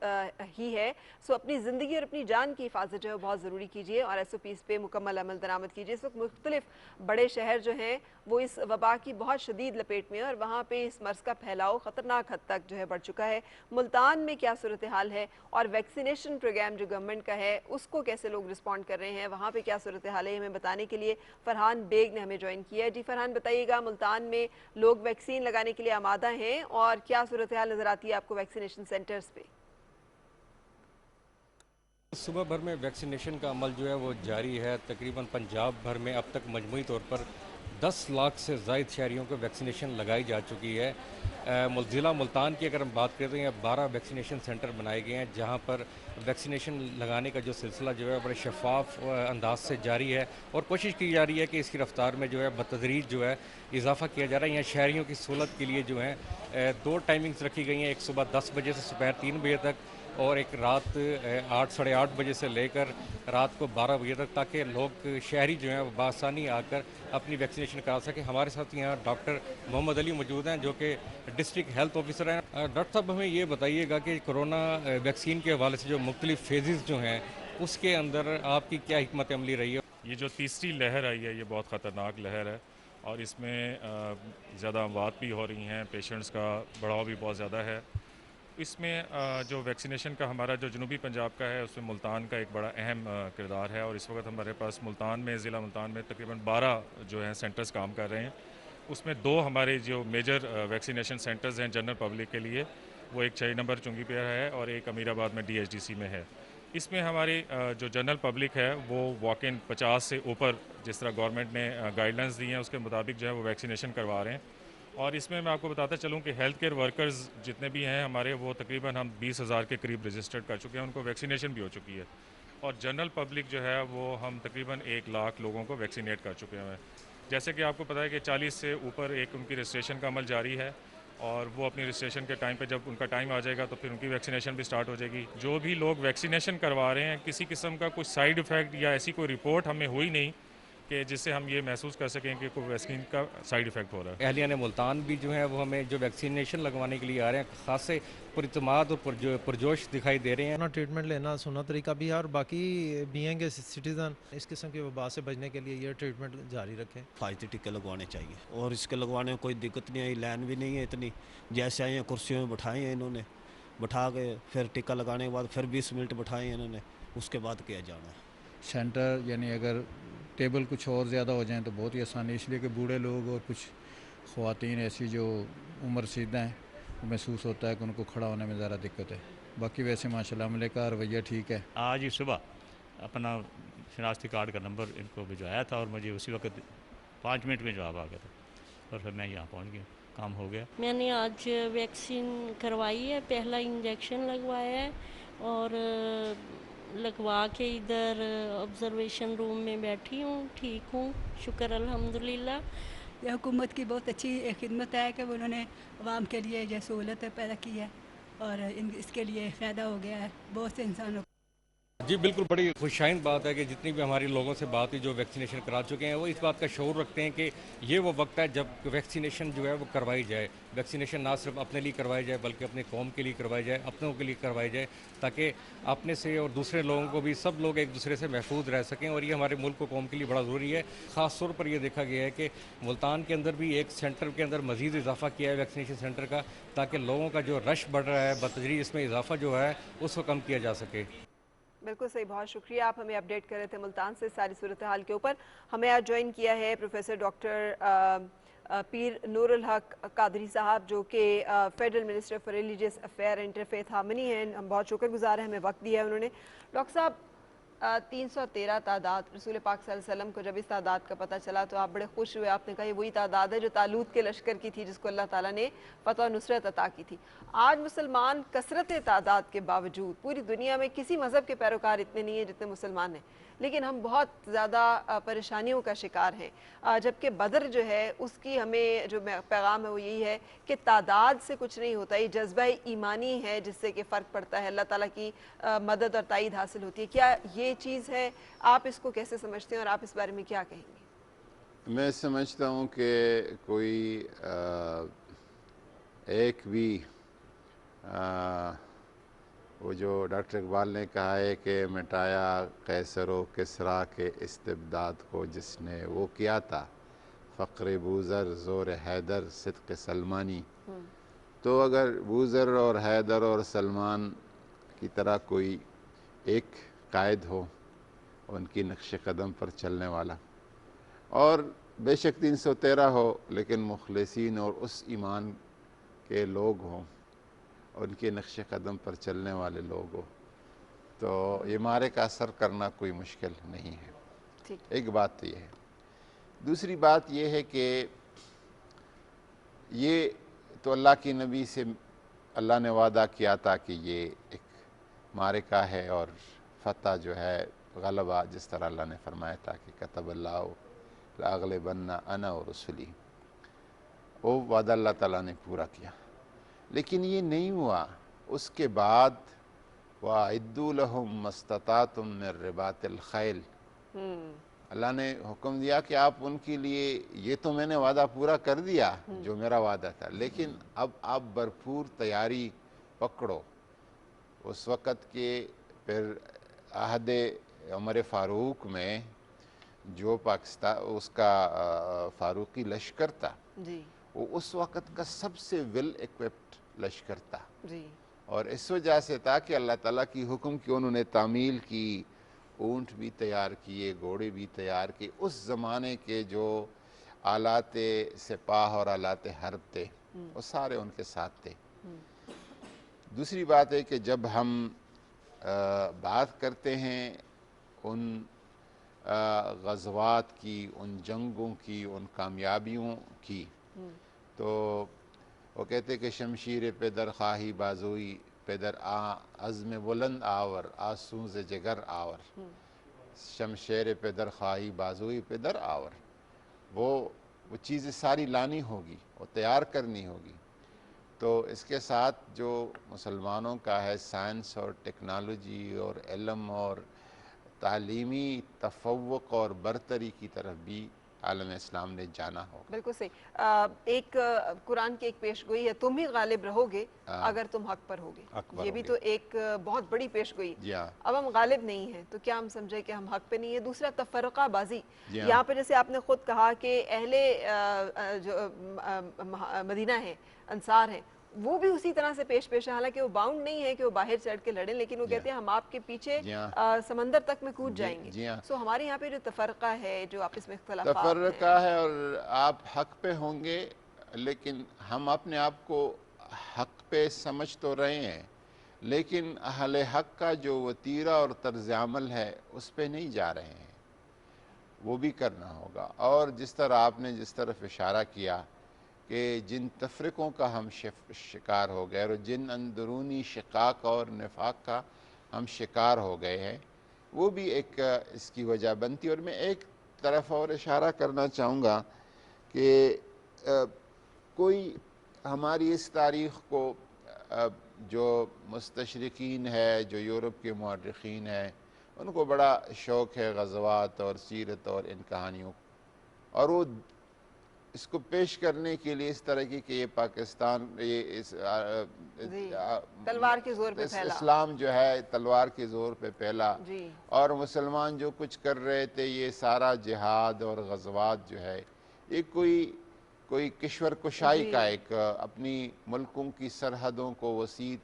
ہی ہے. سو اپنی زندگی اور اپنی جان کی حفاظت جو ہے بہت ضروری کیجیے اور ایس او پیز پہ مکمل عمل درآمد کیجیے. اس وقت مختلف بڑے شہر جو ہیں وہ اس وبا کی بہت شدید لپیٹ میں ہیں اور وہاں پہ اس مرض کا پھیلاؤ خطرناک حد تک جو ہے بڑھ چکا ہے. ملتان میں کیا صورتحال ہے اور ویکسینیشن پروگرام جو گورنمنٹ کا ہے اس کو کیسے لوگ رسپونڈ کر رہے ہیں، وہاں پہ کیا صورتحال ہے، ہمیں بتانے کے لیے فرحان بیگ نے ہمیں جوائن کیا ہے. جی فرحان بتائیے گا، ملتان میں لوگ ویکسین لگانے کے لیے آمادہ ہیں اور کیا صورتحال نظر آتی ہے آپ کو ویکسینیشن سینٹرز پہ؟ صبح بھر میں ویکسینیشن کا عمل جو ہے وہ جاری ہے. تقریباً پنجاب بھر میں اب تک مجموعی طور پر 10 لاکھ سے زائد شہریوں کو ویکسینیشن لگائی جا چکی ہے. ضلع ملتان کی اگر ہم بات کرتے ہیں 12 ویکسینیشن سینٹر بنائے گئے ہیں جہاں پر ویکسینیشن لگانے کا جو سلسلہ جو ہے بڑے شفاف انداز سے جاری ہے اور کوشش کی جا رہی ہے کہ اس کی رفتار میں جو ہے بتدریج جو ہے اضافہ کیا جا رہا ہے. یہاں شہریوں کی سہولت کے لیے جو ہیں 2 ٹائمنگز رکھی گئی ہیں، ایک صبح 10 بجے سے دوپہر 3 بجے تک اور ایک رات 8 ساڑھے 8 بجے سے لے کر رات کو 12 بجے تک، تاکہ لوگ شہری جو ہیں وہ بآسانی آ کر اپنی ویکسینیشن کرا سکیں. ہمارے ساتھ یہاں ڈاکٹر محمد علی موجود ہیں جو کہ ڈسٹرکٹ ہیلتھ آفیسر ہیں. ڈاکٹر صاحب ہمیں یہ بتائیے گا کہ کرونا ویکسین کے حوالے سے جو مختلف فیزز جو ہیں اس کے اندر آپ کی کیا حکمت عملی رہی ہے؟ یہ جو تیسری لہر آئی ہے یہ بہت خطرناک لہر ہے اور اس میں زیادہ اموات بھی ہو رہی ہیں، پیشنٹس کا بڑھاؤ بھی بہت زیادہ ہے۔ اس میں جو ویکسینیشن کا ہمارا جو جنوبی پنجاب کا ہے اس میں ملتان کا ایک بڑا اہم کردار ہے، اور اس وقت ہمارے پاس ملتان میں، ضلع ملتان میں تقریباً 12 جو ہیں سینٹرز کام کر رہے ہیں۔ اس میں 2 ہمارے جو میجر ویکسینیشن سینٹرز ہیں جنرل پبلک کے لیے، وہ ایک 6 نمبر چنگی پہ ہے اور ایک امیر آباد میں DHDC میں ہے۔ اس میں ہماری جو جنرل پبلک ہے وہ واک ان 50 سے اوپر، جس طرح گورنمنٹ نے گائیڈ لائنز دی ہیں اس کے مطابق جو ہے وہ ویکسینیشن کروا رہے ہیں۔ اور اس میں آپ کو بتاتا چلوں کہ ہیلتھ کیئر ورکرز جتنے بھی ہیں ہمارے، وہ تقریباً ہم 20,000 کے قریب رجسٹرڈ کر چکے ہیں، ان کو ویکسینیشن بھی ہو چکی ہے۔ اور جنرل پبلک جو ہے وہ ہم تقریباً 1 لاکھ لوگوں کو ویکسینیٹ کر چکے ہیں۔ جیسے کہ آپ کو پتہ ہے کہ 40 سے اوپر ایک ان کی رجسٹریشن کا عمل جاری ہے، اور وہ اپنی رجسٹریشن کے ٹائم پہ جب ان کا ٹائم آ جائے گا تو پھر ان کی ویکسینیشن بھی سٹارٹ ہو جائے گی۔ جو بھی لوگ ویکسینیشن کروا رہے ہیں، کسی قسم کا کوئی سائیڈ ایفیکٹ یا ایسی کوئی رپورٹ ہمیں ہوئی نہیں کہ جس سے ہم یہ محسوس کر سکیں کہ کوئی ویکسین کا سائیڈ ایفیکٹ ہو رہا ہے۔ اہلیہ نے ملتان بھی جو ہے وہ ہمیں جو ویکسینیشن لگوانے کے لیے آ رہے ہیں، خاصے پراعتماد اور پرجوش دکھائی دے رہے ہیں۔ اپنا ٹریٹمنٹ لینا سننا طریقہ بھی ہے، اور باقی بینگ اے سٹیزن اس قسم کی وبا سے بچنے کے لیے یہ ٹریٹمنٹ جاری رکھیں۔ حفاظتی ٹکے لگوانے چاہیے، اور اس کے لگوانے میں کوئی دقت نہیں آئی، لائن بھی نہیں ہے اتنی، جیسے آئے ہیں کرسیوں میں بٹھائے ہیں انہوں نے، بٹھا کے پھر ٹکا لگانے کے بعد پھر 20 منٹ بٹھائے ہیں انہوں نے، اس کے بعد کیا جانا ہے۔ سینٹر یعنی اگر ٹیبل کچھ اور زیادہ ہو جائیں تو بہت ہی آسانی، اس لیے کہ بوڑھے لوگ اور کچھ خواتین ایسی جو عمر رسیدہ ہیں، وہ محسوس ہوتا ہے کہ ان کو کھڑا ہونے میں ذرا دقت ہے۔ باقی ویسے ماشاءاللہ عملے کا رویہ ٹھیک ہے۔ آج ہی صبح اپنا شناختی کارڈ کا نمبر ان کو بھجوایا تھا، اور مجھے اسی وقت 5 منٹ میں جواب آ گیا تھا، اور پھر میں یہاں پہنچ گیا، کام ہو گیا۔ میں نے آج ویکسین کروائی ہے، پہلا انجیکشن لگوایا ہے، اور لگوا کے ادھر آبزرویشن روم میں بیٹھی ہوں، ٹھیک ہوں، شکر الحمدللہ۔ یہ حکومت کی بہت اچھی خدمت ہے کہ انہوں نے عوام کے لیے یہ سہولت پیدا کی ہے، اور اس کے لیے فائدہ ہو گیا ہے بہت سے انسانوں کو۔ جی بالکل، بڑی خوشائند بات ہے کہ جتنی بھی ہماری لوگوں سے بات ہوئی جو ویکسینیشن کرا چکے ہیں، وہ اس بات کا شعور رکھتے ہیں کہ یہ وہ وقت ہے جب ویکسینیشن جو ہے وہ کروائی جائے۔ ویکسینیشن نہ صرف اپنے لیے کروائی جائے بلکہ اپنے قوم کے لیے کروائی جائے، اپنوں کے لیے کروائی جائے، تاکہ اپنے سے اور دوسرے لوگوں کو بھی، سب لوگ ایک دوسرے سے محفوظ رہ سکیں، اور یہ ہمارے ملک و قوم کے لیے بڑا ضروری ہے۔ خاص طور پر یہ دیکھا گیا ہے کہ ملتان کے اندر بھی ایک سینٹر کے اندر مزید اضافہ کیا ہے ویکسینیشن سینٹر کا، تاکہ لوگوں کا جو رش بڑھ رہا ہے بتدریج، اس میں اضافہ جو ہے اس کو کم کیا جا سکے۔ بالکل صحیح، بہت شکریہ، آپ ہمیں اپڈیٹ کر رہے تھے ملتان سے ساری صورتحال کے اوپر۔ ہمیں آج جوائن کیا ہے پروفیسر ڈاکٹر پیر نور الحق قادری صاحب، جو کہ federal minister for religious affair interfaith harmony ہیں۔ ہم بہت شکر گزار ہیں، ہمیں وقت دیا ہے انہوں نے۔ ڈاکٹر صاحب، 313 تعداد، رسول پاک صلی اللہ علیہ وسلم کو جب اس تعداد کا پتہ چلا تو آپ بڑے خوش ہوئے، آپ نے کہا یہ وہی تعداد ہے جو طالوت کے لشکر کی تھی، جس کو اللہ تعالیٰ نے فتح و نصرت عطا کی تھی۔ آج مسلمان کثرت تعداد کے باوجود، پوری دنیا میں کسی مذہب کے پیروکار اتنے نہیں ہیں جتنے مسلمان ہیں، لیکن ہم بہت زیادہ پریشانیوں کا شکار ہیں، جبکہ بدر جو ہے اس کی ہمیں جو پیغام ہے وہ یہی ہے کہ تعداد سے کچھ نہیں ہوتا، یہ جذبہ ایمانی ہے جس سے کہ فرق پڑتا ہے، اللہ تعالیٰ کی مدد اور تائید حاصل ہوتی ہے۔ کیا یہ چیز ہے؟ آپ اس کو کیسے سمجھتے ہیں اور آپ اس بارے میں کیا کہیں گے؟ میں سمجھتا ہوں کہ کوئی ایک بھی وہ جو ڈاکٹر اقبال نے کہا ہے کہ مٹایا قیصر و کسریٰ کے استبداد کو جس نے، وہ کیا تھا فقر بوذر زور حیدر صدق سلمانی۔ تو اگر بوذر اور حیدر اور سلمان کی طرح کوئی ایک قائد ہو ان کی نقش قدم پر چلنے والا، اور بے شک 313 ہو لیکن مخلصین اور اس ایمان کے لوگ ہوں، ان کے نقش قدم پر چلنے والے لوگ ہوں، تو یہ مارے کا اثر کرنا کوئی مشکل نہیں ہے۔ ایک بات تو یہ ہے۔ دوسری بات یہ ہے کہ یہ تو اللہ کی نبی سے اللہ نے وعدہ کیا تھا کہ یہ ایک معرکہ ہے، اور فتح جو ہے، غلبہ جس طرح اللہ نے فرمایا تھا کہ کتب اللہ لاغلبن انا ورسلی، وہ وعدہ اللہ تعالیٰ نے پورا کیا، لیکن یہ نہیں ہوا۔ اس کے بعد وَأَعِدُّوا لَهُم مَّا اسْتَطَعْتُم مِّن رِّبَاطِ الْخَيْلِ، اللہ نے حکم دیا کہ آپ ان کے لیے، یہ تو میں نے وعدہ پورا کر دیا جو میرا وعدہ تھا، لیکن اب آپ بھرپور تیاری پکڑو۔ اس وقت کے پھر عہد عمر فاروق میں جو پاکستان اس کا فاروقی لشکر تھا جی وہ اس وقت کا سب سے ویل ایکوپڈ لشکر تھا جی اور اس وجہ سے تھا کہ اللہ تعالیٰ کی حکم کی انہوں نے تعمیل کی، اونٹ بھی تیار کیے، گھوڑے بھی تیار کیے، اس زمانے کے جو آلات سپاہ اور آلات حرب تھے وہ سارے ان کے ساتھ تھے۔ دوسری بات ہے کہ جب ہم بات کرتے ہیں ان غزوات کی، ان جنگوں کی، ان کامیابیوں کی، تو وہ کہتے کہ شمشیر پدر خواہی بازوئی پدر عزم بلند آور آسوز جگر آور، شمشیر پدر خواہی بازوئی پدر آور، وہ چیزیں ساری لانی ہوگی، وہ تیار کرنی ہوگی۔ تو اس کے ساتھ جو مسلمانوں کا ہے سائنس اور ٹیکنالوجی اور علم اور تعلیمی تفوق اور برتری کی طرف بھی عالم اسلام نے جانا ہوگا۔ بالکل صحیح۔ ایک قرآن کی ایک پیش گوئی ہے، تم ہی غالب رہو گے اگر تم حق پر ہوگے، یہ بھی تو ایک بہت بڑی پیش گوئی ہے۔ اب ہم غالب نہیں ہیں تو کیا ہم سمجھے کہ ہم حق پہ نہیں ہیں؟ دوسرا تفرقہ بازی، یہاں پہ جیسے آپ نے خود کہا کہ اہل جو مدینہ ہیں، انصار ہیں، وہ بھی اسی طرح سے پیش ہے، حالانکہ وہ باؤنڈ نہیں ہے کہ وہ باہر چڑھ کے لڑیں، لیکن وہ کہتے ہیں ہم آپ کے پیچھے سمندر تک میں کود جائیں گے۔ سو ہمارے یہاں پہ جو تفرقہ ہے، جو آپس میں اختلافات تفرقہ ہے اور آپ حق پہ ہوں گے، لیکن ہم اپنے آپ کو حق پہ سمجھ تو رہے ہیں، لیکن اہل حق کا جو وتیرہ اور طرز عمل ہے اس پہ نہیں جا رہے ہیں، وہ بھی کرنا ہوگا۔ اور جس طرح آپ نے جس طرف اشارہ کیا کہ جن تفرقوں کا ہم شکار ہو گئے اور جن اندرونی شقاق اور نفاق کا ہم شکار ہو گئے ہیں، وہ بھی ایک اس کی وجہ بنتی۔ اور میں ایک طرف اور اشارہ کرنا چاہوں گا کہ کوئی ہماری اس تاریخ کو جو مستشرقین ہے، جو یورپ کے مورخین ہیں، ان کو بڑا شوق ہے غزوات اور سیرت اور ان کہانیوں، اور وہ اس کو پیش کرنے کے لیے اس طرح کی کہ یہ پاکستان یہ تلوار کے زور پہ پھیلا، اسلام جو ہے تلوار کے زور پہ پھیلا، اور مسلمان جو کچھ کر رہے تھے یہ سارا جہاد اور غزوات جو ہے یہ کوئی کشور کشائی کا ایک اپنی ملکوں کی سرحدوں کو وسیع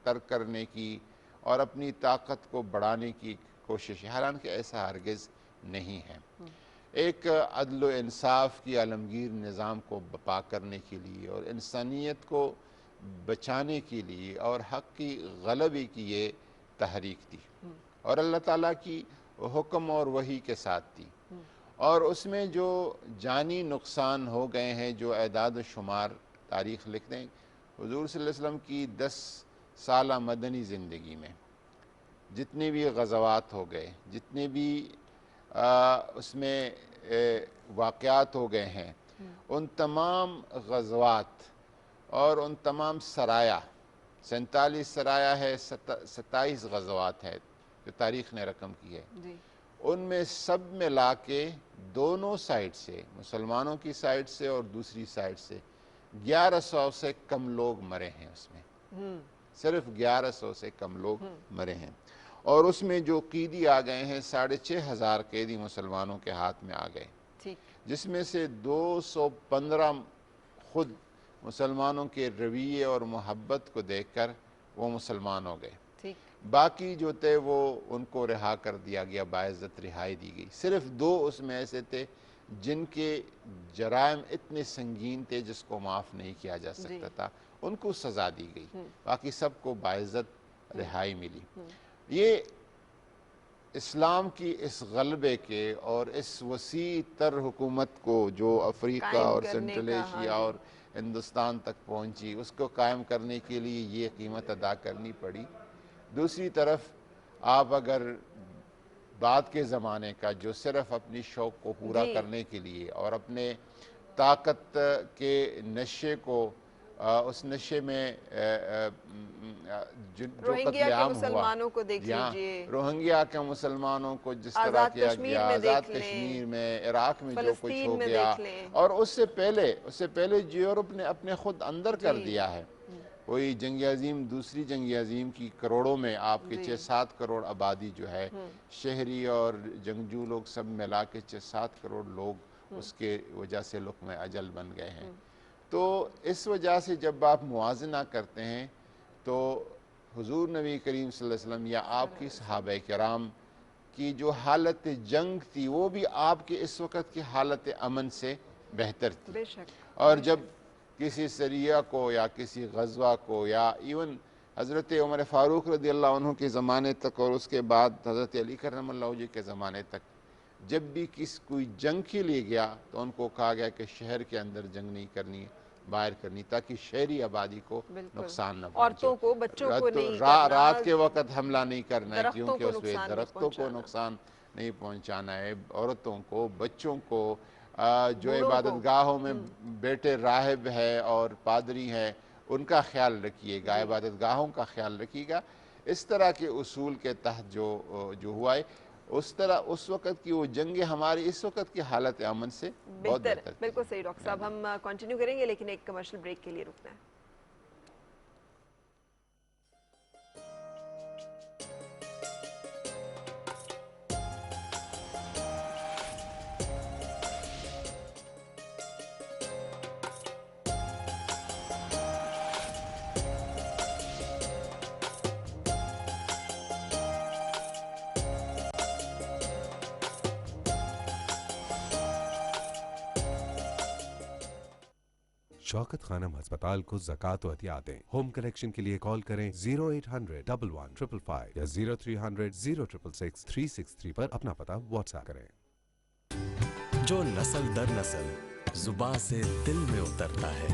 تر کرنے کی اور اپنی طاقت کو بڑھانے کی کوشش ہے، حالانکہ ایسا ہرگز نہیں ہے۔ ایک عدل و انصاف کی عالمگیر نظام کو بپا کرنے کے لیے اور انسانیت کو بچانے کے لیے اور حق کی غلبے کی یہ تحریک تھی، اور اللہ تعالیٰ کی حکم اور وحی کے ساتھ تھی، اور اس میں جو جانی نقصان ہو گئے ہیں، جو اعداد و شمار تاریخ لکھ دیں، حضور صلی اللہ علیہ وسلم کی 10 سالہ مدنی زندگی میں جتنے بھی غزوات ہو گئے، جتنے بھی اس میں واقعات ہو گئے ہیں، ان تمام غزوات اور ان تمام سرایا، 47 سرایا ہے، 27 غزوات ہے جو تاریخ نے رقم کی ہے، ان میں سب ملا کے دونوں سائڈ سے، مسلمانوں کی سائڈ سے اور دوسری سائڈ سے 1100 سے کم لوگ مرے ہیں، اس میں صرف 1100 سے کم لوگ مرے ہیں، اور اس میں جو قیدی آ گئے ہیں 6500 قیدی مسلمانوں کے ہاتھ میں آ گئے، جس میں سے 215 خود مسلمانوں کے رویے اور محبت کو دیکھ کر وہ مسلمان ہو گئے، باقی جو تھے وہ ان کو رہا کر دیا گیا، باعزت رہائی دی گئی۔ صرف 2 اس میں ایسے تھے جن کے جرائم اتنے سنگین تھے جس کو معاف نہیں کیا جا سکتا تھا، ان کو سزا دی گئی، باقی سب کو باعزت رہائی ملی۔ یہ اسلام کی اس غلبے کے اور اس وسیع تر حکومت کو جو افریقہ اور سنٹرل ایشیا اور ہندوستان تک پہنچی، اس کو قائم کرنے کے لیے یہ قیمت ادا کرنی پڑی۔ دوسری طرف آپ اگر بعد کے زمانے کا جو صرف اپنی شوق کو پورا کرنے کے لیے اور اپنے طاقت کے نشے کو اس نشے میں جو قتل عام ہوا، روہنگیا کے مسلمانوں کو جس طرح کیا گیا، آزاد کشمیر میں، عراق میں جو کچھ ہو گیا، اور اس سے پہلے جو یورپ نے اپنے خود اندر کر دیا ہے، وہی جنگ عظیم دوسری جنگ عظیم کی کروڑوں میں آپ کے 6-7 کروڑ آبادی جو ہے شہری اور جنگجو لوگ سب ملا کے 6-7 کروڑ لوگ اس کے وجہ سے لقمہ اجل بن گئے ہیں. تو اس وجہ سے جب آپ موازنہ کرتے ہیں تو حضور نبی کریم صلی اللہ علیہ وسلم یا آپ کی صحابہ کرام کی جو حالت جنگ تھی وہ بھی آپ کے اس وقت کی حالت امن سے بہتر تھی. اور جب کسی سریہ کو یا کسی غزوہ کو یا ایون حضرت عمر فاروق رضی اللہ عنہ کے زمانے تک اور اس کے بعد حضرت علی کرم اللہ وجہ کے زمانے تک جب بھی کوئی جنگ کے لیے گیا تو ان کو کہا گیا کہ شہر کے اندر جنگ نہیں کرنی باہر کرنی تاکہ شہری آبادی کو نقصان نہ پہنچے. عورتوں کو بچوں کو نہیں کرنا, رات کے وقت حملہ نہیں کرنا ہے کیونکہ اس میں درختوں کو نقصان نہیں پہنچانا ہے. عورتوں کو, بچوں کو, جو عبادت گاہوں میں بیٹے راہب ہے اور پادری ہے ان کا خیال رکھیے گا, عبادت گاہوں کا خیال رکھیے گا. اس طرح کے اصول کے تحت جو ہوا ہے اس طرح اس وقت کی وہ جنگیں ہماری اس وقت کی حالت امن سے بہت بہتر. بالکل صحیح ڈاکٹر صاحب, ہم کنٹینیو کریں گے لیکن ایک کمرشل بریک کے لیے رکنا ہے. شوکت خانم ہسپتال کو زکوٰۃ و عطیات دیں. ہوم کلیکشن کے لیے کال کریں 0800-11-555 یا 0300-066363 پر اپنا پتہ واٹس ایپ کریں. جو نسل در نسل زباں سے دل میں اترتا ہے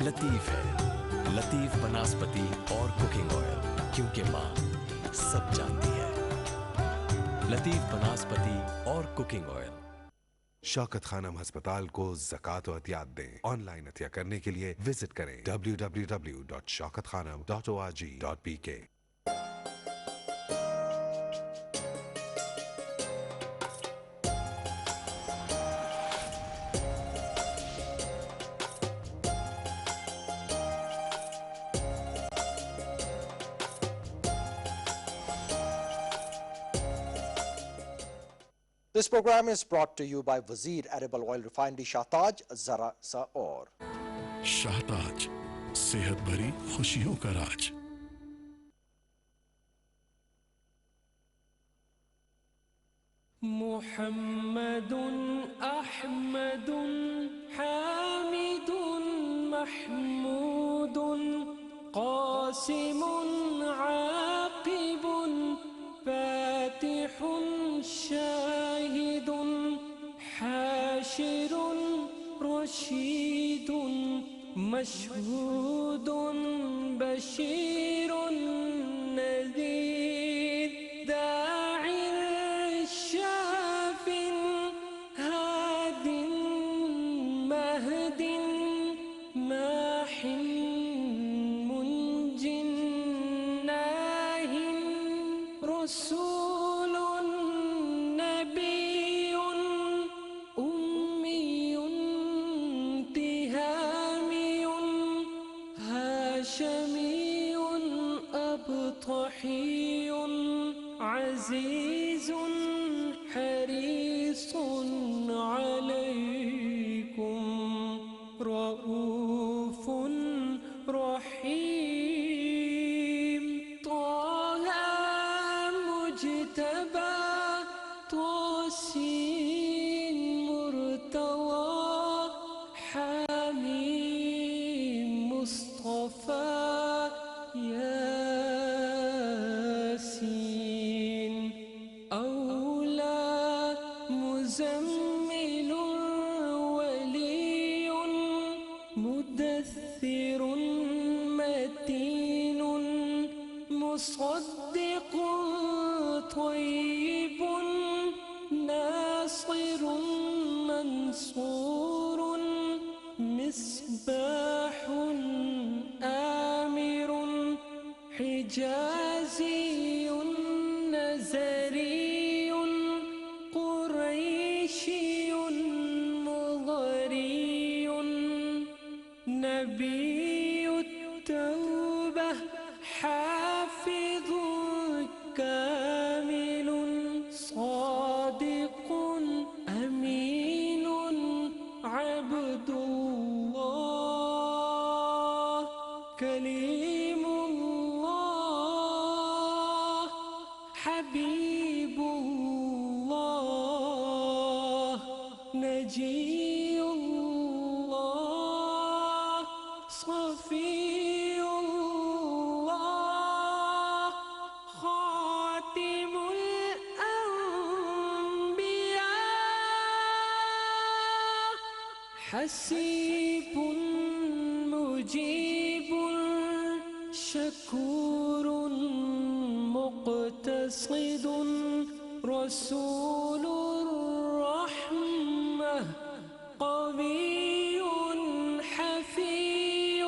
لطیف ہے. لطیف بناسپتی اور کوکنگ آئل, کیونکہ ماں سب جانتی ہے. لطیف بناسپتی اور کوکنگ آئل. شوکت خانم ہسپتال کو زکوٰۃ و عطیات دیں. آن لائن عطیہ کرنے کے لیے وزٹ کریں www.shaukatkhanam.org.pk. This program is brought to you by Wazir Edible Oil Refinery Shahtaj, Zara Sa Aur. شاہتاج, صحت بھری خوشیوں کا راج. محمد احمد حامد محمود قاسم عاقب فاتح شاهد حاشر رشيد مشهود بشير نذير داع شاف هاد مهد ماح منج ناه رسول نبي أمي تهامي هاشمي أبطحي عزيز حريص عليكم رؤوف رحيم طه مجتبى طاسين مرتوى حميم مصطفى ياسين أولى مزمل ولي مدثر متين مصدق طيب ناصر منصور مصباح آمر حجازي نزري قريشي نجي الله صفي الله خاتم الأنبياء حسيب مجيب شكور مقتصد رسول الرحمة قوي حفي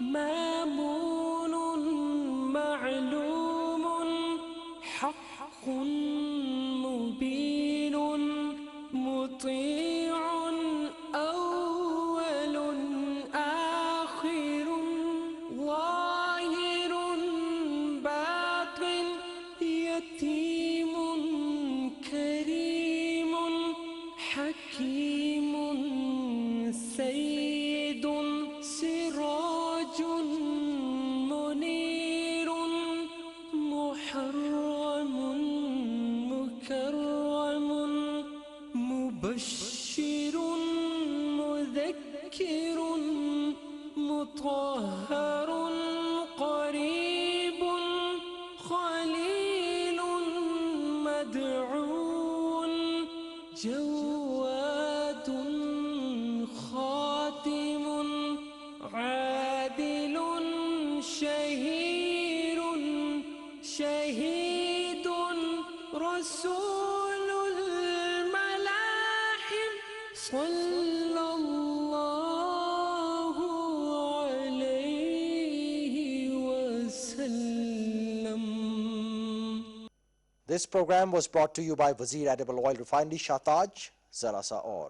مامون معلوم حق مبين مطيع أول آخر ظاهر باطن يتيم كريم حكيم سيد سراج منير محرم مكرم مبشر مذكر مطهر قريب خليل مدعو جواد خاتم عادل شهير شهيد رسول الملاحم صلى الله عليه وسلم. This program was brought to you by Wazir Edible Oil Refinery, Shahtaj, Zara Sa Aur.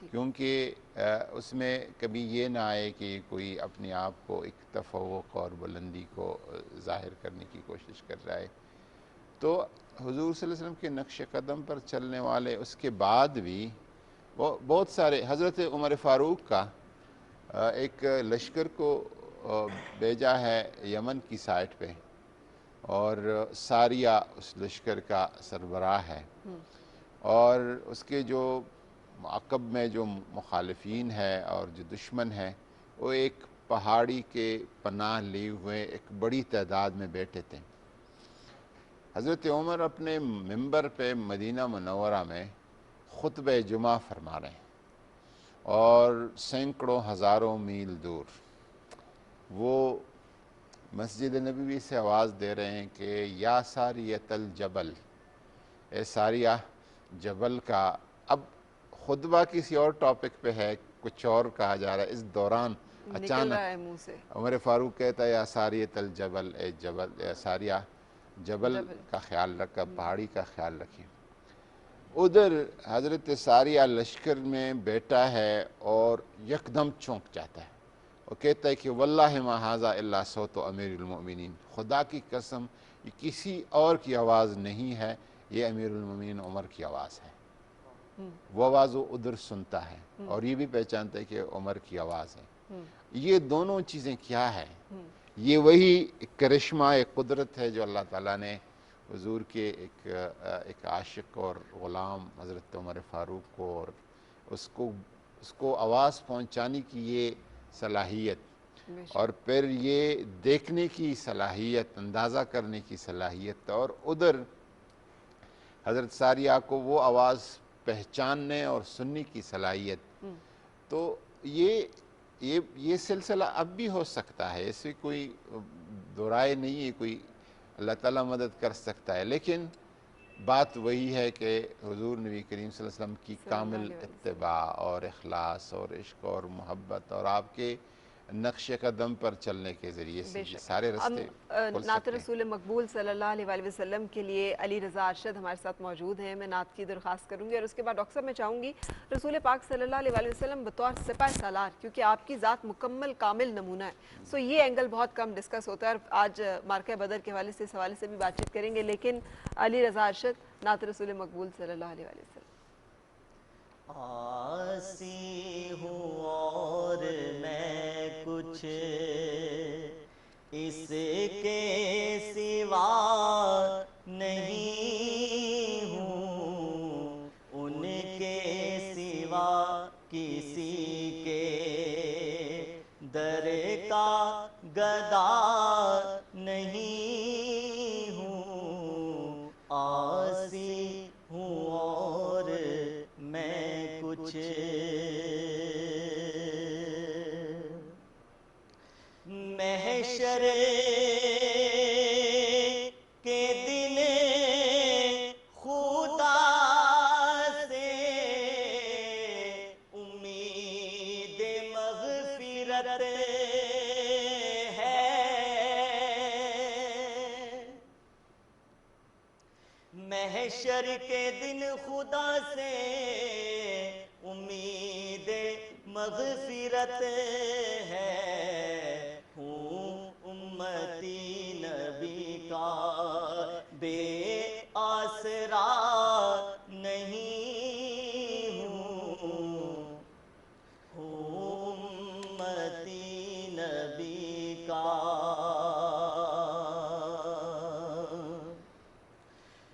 کیونکہ اس میں کبھی یہ نہ آئے کہ کوئی اپنے آپ کو ایک تفوق اور بلندی کو ظاہر کرنے کی کوشش کر رہا ہے. تو حضور صلی اللہ علیہ وسلم کے نقش قدم پر چلنے والے اس کے بعد بھی بہت سارے، حضرت عمر فاروق کا ایک لشکر کو بھیجا ہے یمن کی سائٹ پہ، اور ساریہ اس لشکر کا سربراہ ہے، اور اس کے جو عقب میں جو مخالفین ہے اور جو دشمن ہے وہ ایک پہاڑی کے پناہ لیے ہوئے ایک بڑی تعداد میں بیٹھے تھے. حضرت عمر اپنے منبر پہ مدینہ منورہ میں خطبہ جمعہ فرما رہے ہیں، اور سینکڑوں ہزاروں میل دور وہ مسجد نبوی سے آواز دے رہے ہیں کہ یا ساریۃ الجبل، اے ساریہ جبل کا. اب خطبہ کسی اور ٹاپک پہ ہے، کچھ اور کہا جا رہا ہے، اس دوران اچانک عمر فاروق کہتا ہے یا ساریۃ الجبل، اے جبل، اے ساریہ جبل کا خیال رکھا، پہاڑی کا خیال رکھیں. ادھر حضرت ساریہ لشکر میں بیٹھا ہے اور یکدم چونک جاتا ہے، وہ کہتا ہے کہ واللہ ما ھذا الا صوت امیر المؤمنین، خدا کی قسم یہ کسی اور کی آواز نہیں ہے، یہ امیر المؤمنین عمر کی آواز ہے. وہ آواز وہ ادھر سنتا ہے اور یہ بھی پہچانتا ہے کہ عمر کی آواز ہے. یہ دونوں چیزیں کیا ہے؟ یہ وہی کرشمہ قدرت ہے جو اللہ تعالیٰ نے حضور کے ایک عاشق اور غلام حضرت عمر فاروق کو، اور اس کو آواز پہنچانے کی یہ صلاحیت، اور پھر یہ دیکھنے کی صلاحیت، اندازہ کرنے کی صلاحیت، اور ادھر حضرت ساریہ کو وہ آواز پہچاننے اور سننے کی صلاحیت. تو یہ سلسلہ اب بھی ہو سکتا ہے، اس سے کوئی دو رائے نہیں ہے، کوئی اللہ تعالیٰ مدد کر سکتا ہے، لیکن بات وہی ہے کہ حضور نبی کریم صلی اللہ علیہ وسلم کی کامل اتباع اور اخلاص اور عشق اور محبت اور آپ کے نقش قدم پر چلنے کے ذریعے سے یہ سارے رستے کھل نعت سکتے ہیں. رسول مقبول صلی اللہ علیہ وآلہ وسلم کے لیے علی رضا ارشد ہمارے ساتھ موجود ہیں. میں نعت کی درخواست کروں گی، اور اس کے بعد ڈاکٹر صاحب میں چاہوں گی رسول پاک صلی اللہ علیہ وآلہ وسلم بطور سپاہ سالار، کیونکہ آپ کی ذات مکمل کامل نمونہ ہے، سو یہ اینگل بہت کم ڈسکس ہوتا ہے، اور آج مارکہ بدر کے حوالے سے اس حوالے سے بھی بات چیت کریں گے. لیکن علی رضا ارشد نعت رسول مقبول صلی اللہ علیہ وآلہ وسلم. آسی ہوں اور میں کچھ اس کے سوا نہیں ہوں، ان کے سوا کسی کے در کا گدا نہیں ہوں. آسی ہوں اور میں کچھ محشر کے دن خدا سے امید مغفرت ہے. محشر کے دن خدا سے امید مغفرت ہے. ہوں امتی نبی کا بے آسرا نہیں ہوں، امتی نبی کا.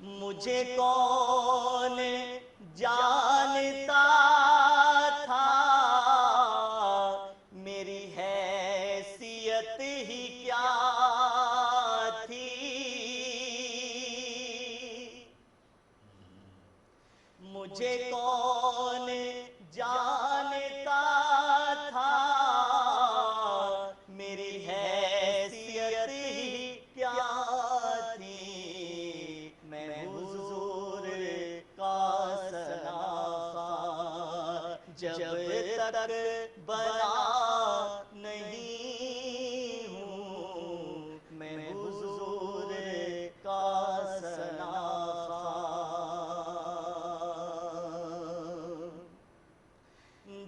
مجھے کون جانتا تھا، میری حیثیت ہی کیا تھی. مجھے کون جانتا تھا، میری حیثیت ہی کیا تھی. میں حضور کا سناخا جب تک بنا نہیں ہوں، میں حضور کا سناخا.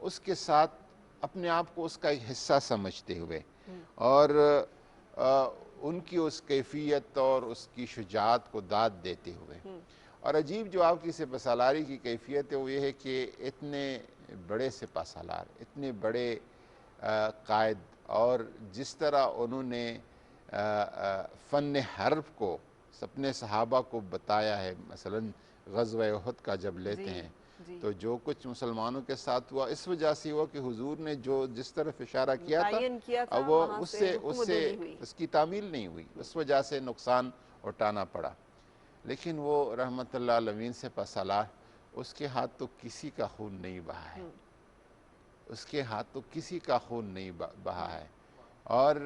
اس کے ساتھ اپنے آپ کو اس کا ایک حصہ سمجھتے ہوئے اور ان کی اس کیفیت اور اس کی شجاعت کو داد دیتے ہوئے. اور عجیب جو آپ کی سپہ سالاری کی کیفیت ہے وہ یہ ہے کہ اتنے بڑے سپہ سالار، اتنے بڑے قائد، اور جس طرح انہوں نے فن حرب کو اپنے صحابہ کو بتایا ہے. مثلا غزوہ احد کا جب لیتے ہیں تو جو کچھ مسلمانوں کے ساتھ ہوا اس وجہ سے ہوا کہ حضور نے جو جس طرف اشارہ کیا تھا وہ اس کی تعمیل نہیں ہوئی، اس وجہ سے نقصان اٹھانا پڑا. لیکن وہ رحمت اللہ علیہ سپہ سالار، اس کے ہاتھ تو کسی کا خون نہیں بہا ہے، اس کے ہاتھ تو کسی کا خون نہیں بہا ہے. اور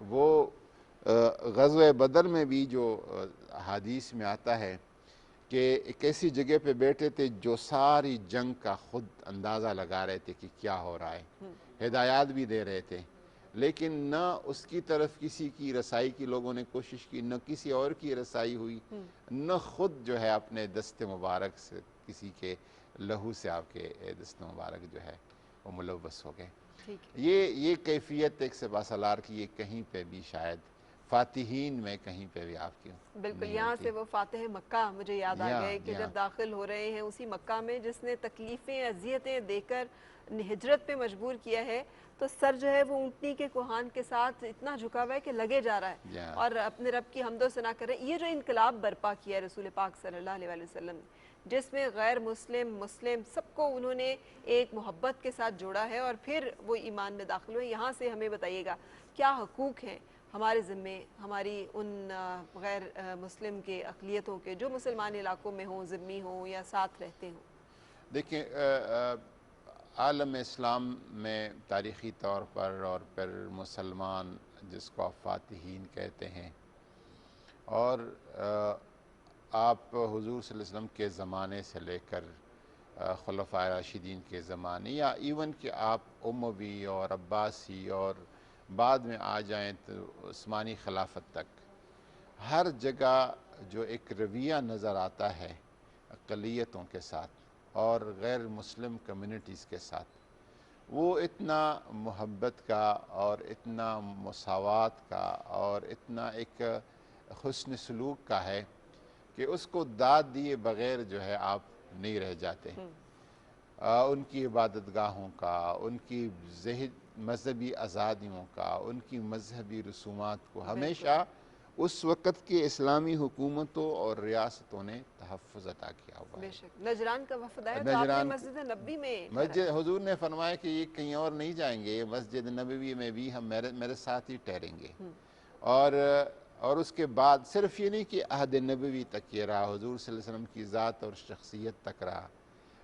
وہ غزوہ بدر میں بھی جو حدیث میں آتا ہے کہ ایک ایسی جگہ پہ بیٹھے تھے جو ساری جنگ کا خود اندازہ لگا رہے تھے کہ کیا ہو رہا ہے، ہدایات بھی دے رہے تھے، لیکن نہ اس کی طرف کسی کی رسائی کی لوگوں نے کوشش کی، نہ کسی اور کی رسائی ہوئی، نہ خود جو ہے اپنے دست مبارک سے کسی کے لہو سے آپ کے دست مبارک جو ہے وہ ملوث ہو گئے. یہ کیفیت ایک سپہ سالار کی یہ کہیں پہ بھی شاید فاتحین میں کہیں پہ بھی آپ کی بالکل. یہاں سے وہ فاتح مکہ مجھے یاد آ گئے کہ جب داخل ہو رہے ہیں اسی مکہ میں جس نے تکلیفیں اذیتیں دے کر ہجرت پہ مجبور کیا ہے، تو سر جو ہے وہ اونٹنی کے کوہان کے ساتھ اتنا جھکا ہوا ہے کہ لگے جا رہا ہے اور اپنے رب کی حمد و ثنا کر رہے ہیں. یہ جو انقلاب برپا کیا ہے رسول پاک صلی اللہ علیہ وسلم نے، جس میں غیر مسلم مسلم سب کو انہوں نے ایک محبت کے ساتھ جوڑا ہے اور پھر وہ ایمان میں داخل ہوئے. یہاں سے ہمیں بتائیے گا کیا حقوق ہیں ہمارے ذمے، ہماری ان غیر مسلم کے اقلیتوں کے جو مسلمان علاقوں میں ہوں، ذمی ہوں یا ساتھ رہتے ہوں؟ دیکھیں عالم اسلام میں تاریخی طور پر اور پھر مسلمان جس کو آپ فاتحین کہتے ہیں، اور آپ حضور صلی اللہ علیہ وسلم کے زمانے سے لے کر خلفائے راشدین کے زمانے، یا ایون کہ آپ اموی اور عباسی اور بعد میں آ جائیں تو عثمانی خلافت تک، ہر جگہ جو ایک رویہ نظر آتا ہے اقلیتوں کے ساتھ اور غیر مسلم کمیونٹیز کے ساتھ، وہ اتنا محبت کا اور اتنا مساوات کا اور اتنا ایک حسن سلوک کا ہے کہ اس کو داد دیے بغیر جو ہے آپ نہیں رہ جاتے. ان کی عبادت گاہوں کا، ان کی مذہبی آزادیوں کا، ان کی مذہبی رسومات کو ہمیشہ اس وقت کے اسلامی حکومتوں اور ریاستوں نے تحفظ عطا کیا ہوا ہے. بے شک. نجران کا وفد آیا تو آپ نے مسجد نبوی میں حضور نے فرمایا کہ یہ کہیں اور نہیں جائیں گے، مسجد نبوی میں بھی ہم میرے ساتھ ہی ٹھہریں گے. اور اس کے بعد صرف یہ نہیں کہ عہد نبوی تک یہ رہا، حضور صلی اللہ علیہ وسلم کی ذات اور شخصیت تک رہا.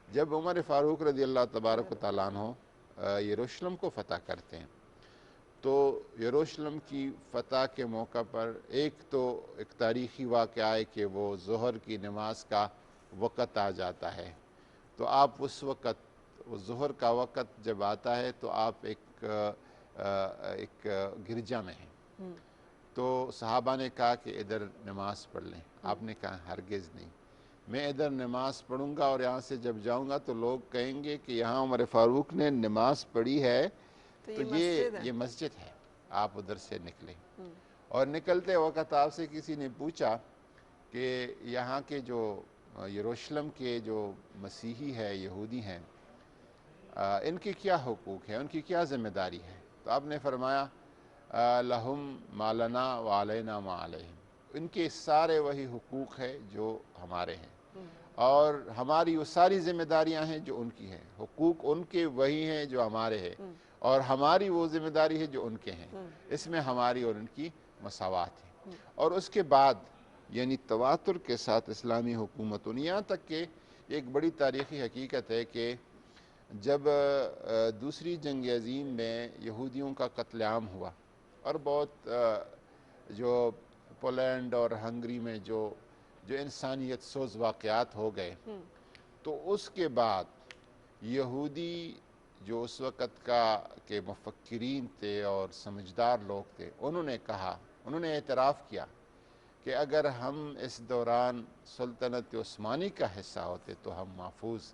جب عمر فاروق رضی اللہ تبارک و تعالیٰ عنہ یروشلم کو فتح کرتے ہیں تو یروشلم کی فتح کے موقع پر ایک تاریخی واقعہ ہے کہ وہ ظہر کی نماز کا وقت آ جاتا ہے، تو آپ اس وقت ظہر کا وقت جب آتا ہے تو آپ ایک گرجا میں ہیں. تو صحابہ نے کہا کہ ادھر نماز پڑھ لیں. آپ نے کہا ہرگز نہیں، میں ادھر نماز پڑھوں گا اور یہاں سے جب جاؤں گا تو لوگ کہیں گے کہ یہاں عمر فاروق نے نماز پڑھی ہے تو یہ مسجد ہے، آپ ادھر سے نکلیں. اور نکلتے وقت آپ سے کسی نے پوچھا کہ یہاں کے جو یروشلم کے جو مسیحی ہے، یہودی ہیں، ان کی کیا حقوق ہیں، ان کی کیا ذمہ داری ہے؟ تو آپ نے فرمایا لہم ما لنا وعلینا ما علیہم، ان کے سارے وہی حقوق ہیں جو ہمارے ہیں اور ہماری وہ ساری ذمہ داریاں ہیں جو ان کی ہیں. حقوق ان کے وہی ہیں جو ہمارے ہیں اور ہماری وہ ذمہ داری ہے جو ان کے ہیں. اس میں ہماری اور ان کی مساوات ہے. اور اس کے بعد یعنی تواتر کے ساتھ اسلامی حکومتوں نے، یہاں تک کہ ایک بڑی تاریخی حقیقت ہے کہ جب دوسری جنگ عظیم میں یہودیوں کا قتل عام ہوا اور بہت جو پولینڈ اور ہنگری میں جو انسانیت سوز واقعات ہو گئے، تو اس کے بعد یہودی جو اس وقت کے مفکرین تھے اور سمجھدار لوگ تھے، انہوں نے اعتراف کیا کہ اگر ہم اس دوران سلطنت عثمانی کا حصہ ہوتے تو ہم محفوظ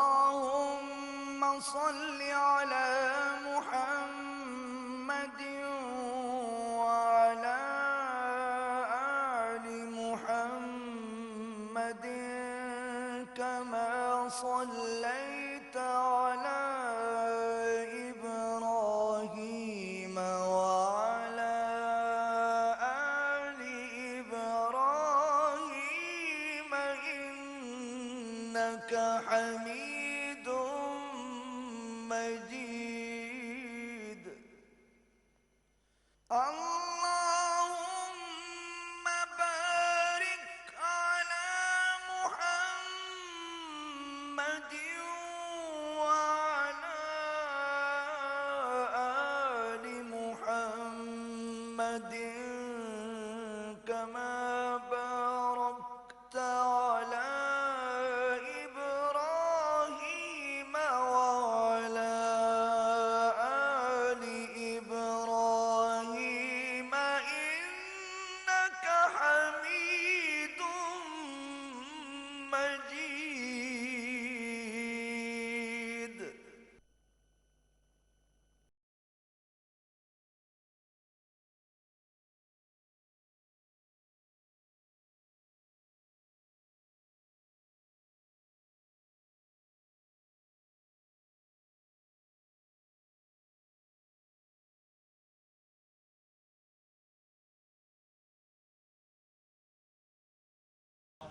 اللهم صل على محمد وعلى آل محمد كما صليت على إبراهيم وعلى آل إبراهيم إنك حميد مجيد. اللهم بارك على محمد وعلى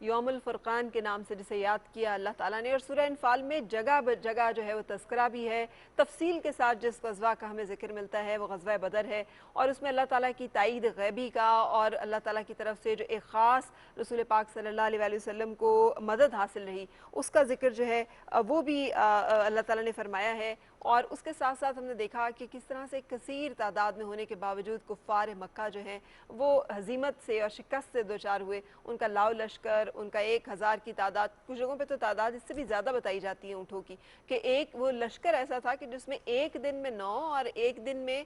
یوم الفرقان کے نام سے جسے یاد کیا اللہ تعالیٰ نے، اور سورہ انفال میں جگہ جگہ جو ہے وہ تذکرہ بھی ہے، تفصیل کے ساتھ جس غزوہ کا ہمیں ذکر ملتا ہے وہ غزوہ بدر ہے، اور اس میں اللہ تعالیٰ کی تائید غیبی کا اور اللہ تعالیٰ کی طرف سے جو ایک خاص رسول پاک صلی اللہ علیہ وسلم کو مدد حاصل رہی اس کا ذکر جو ہے وہ بھی اللہ تعالیٰ نے فرمایا ہے۔ اور اس کے ساتھ ساتھ ہم نے دیکھا کہ کس طرح سے کثیر تعداد میں ہونے کے باوجود کفار مکہ جو ہیں وہ ہزیمت سے اور شکست سے دوچار ہوئے، ان کا لاؤ لشکر، ان کا 1000 کی تعداد، کچھ جگہوں پہ تو تعداد اس سے بھی زیادہ بتائی جاتی ہے اونٹوں کی، کہ ایک وہ لشکر ایسا تھا کہ جس میں ایک دن میں 9 اور ایک دن میں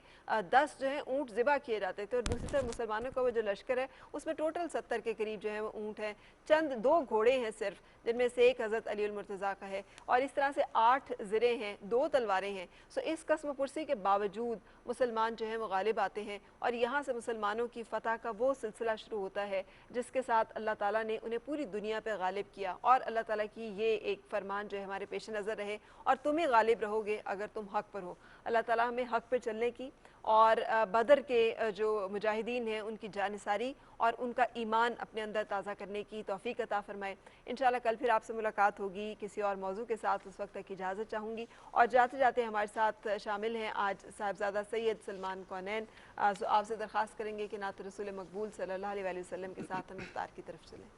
10 جو ہیں اونٹ ذبح کیے جاتے تھے، اور دوسری طرف مسلمانوں کا وہ جو لشکر ہے اس میں ٹوٹل 70 کے قریب جو ہے وہ اونٹ ہیں، چند 2 گھوڑے ہیں صرف، جن میں سے ایک حضرت علی المرتضیٰ کا ہے، اور اس طرح سے 8 زریں ہیں، 2 تلواریں ہیں۔ اس قسم پرسی کے باوجود مسلمان جو ہیں وہ غالب آتے ہیں، اور یہاں سے مسلمانوں کی فتح کا وہ سلسلہ شروع ہوتا ہے جس کے ساتھ اللہ تعالیٰ نے انہیں پوری دنیا پہ غالب کیا، اور اللہ تعالیٰ کی یہ ایک فرمان جو ہے ہمارے پیش نظر رہے، اور تم ہی غالب رہو گے اگر تم حق پر ہو۔ اللہ تعالیٰ ہمیں حق پر چلنے کی اور بدر کے جو مجاہدین ہیں ان کی جانثاری اور ان کا ایمان اپنے اندر تازہ کرنے کی توفیق عطا فرمائے۔ انشاءاللہ کل پھر آپ سے ملاقات ہوگی کسی اور موضوع کے ساتھ، اس وقت تک اجازت چاہوں گی، اور جاتے جاتے ہمارے ساتھ شامل ہیں آج صاحبزادہ سید سلمان کونین، آپ سے درخواست کریں گے کہ نعت رسول مقبول صلی اللہ علیہ وسلم کے ساتھ ہم افطار کی طرف چلیں۔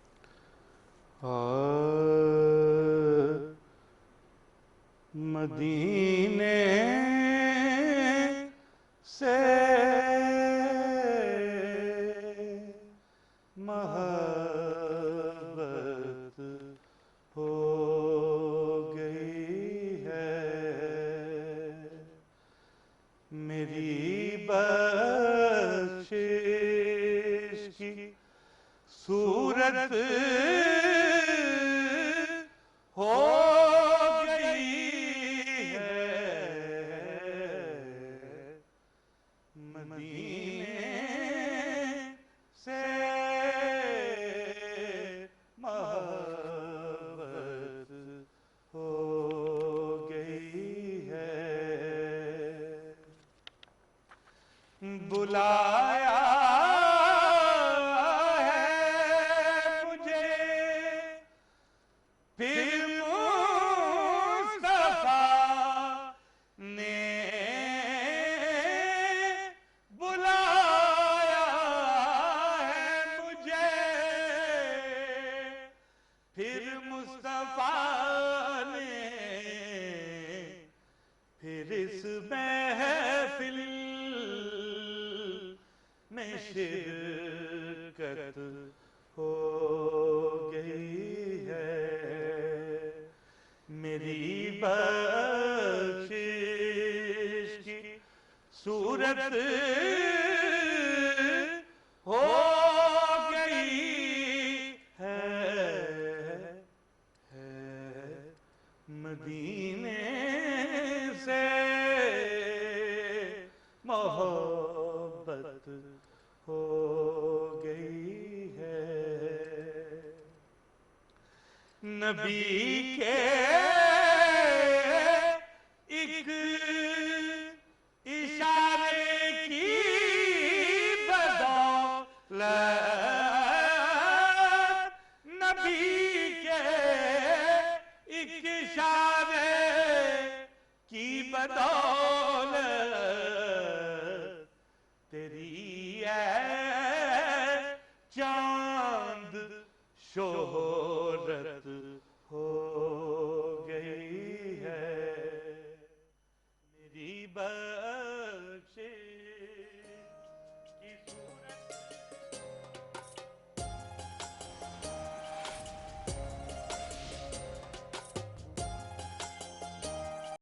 مدینے سے محبت ہو گئی ہے، میری بخشش کی صورت ہو بلایا ہے مجھے پھر مصطفیٰ نے بلایا ہے مجھے پھر مصطفیٰ نے پھر اس محفل میں شرکت ہو گئی ہے، میری بخشش کی صورت ہو گئی ہے، مدینے سے محبت ہو گئی ہے، نبی کے ایک اشارے کی بدولت، نبی کے ایک اشارے کی بدولت تیری ہے چاند شوہر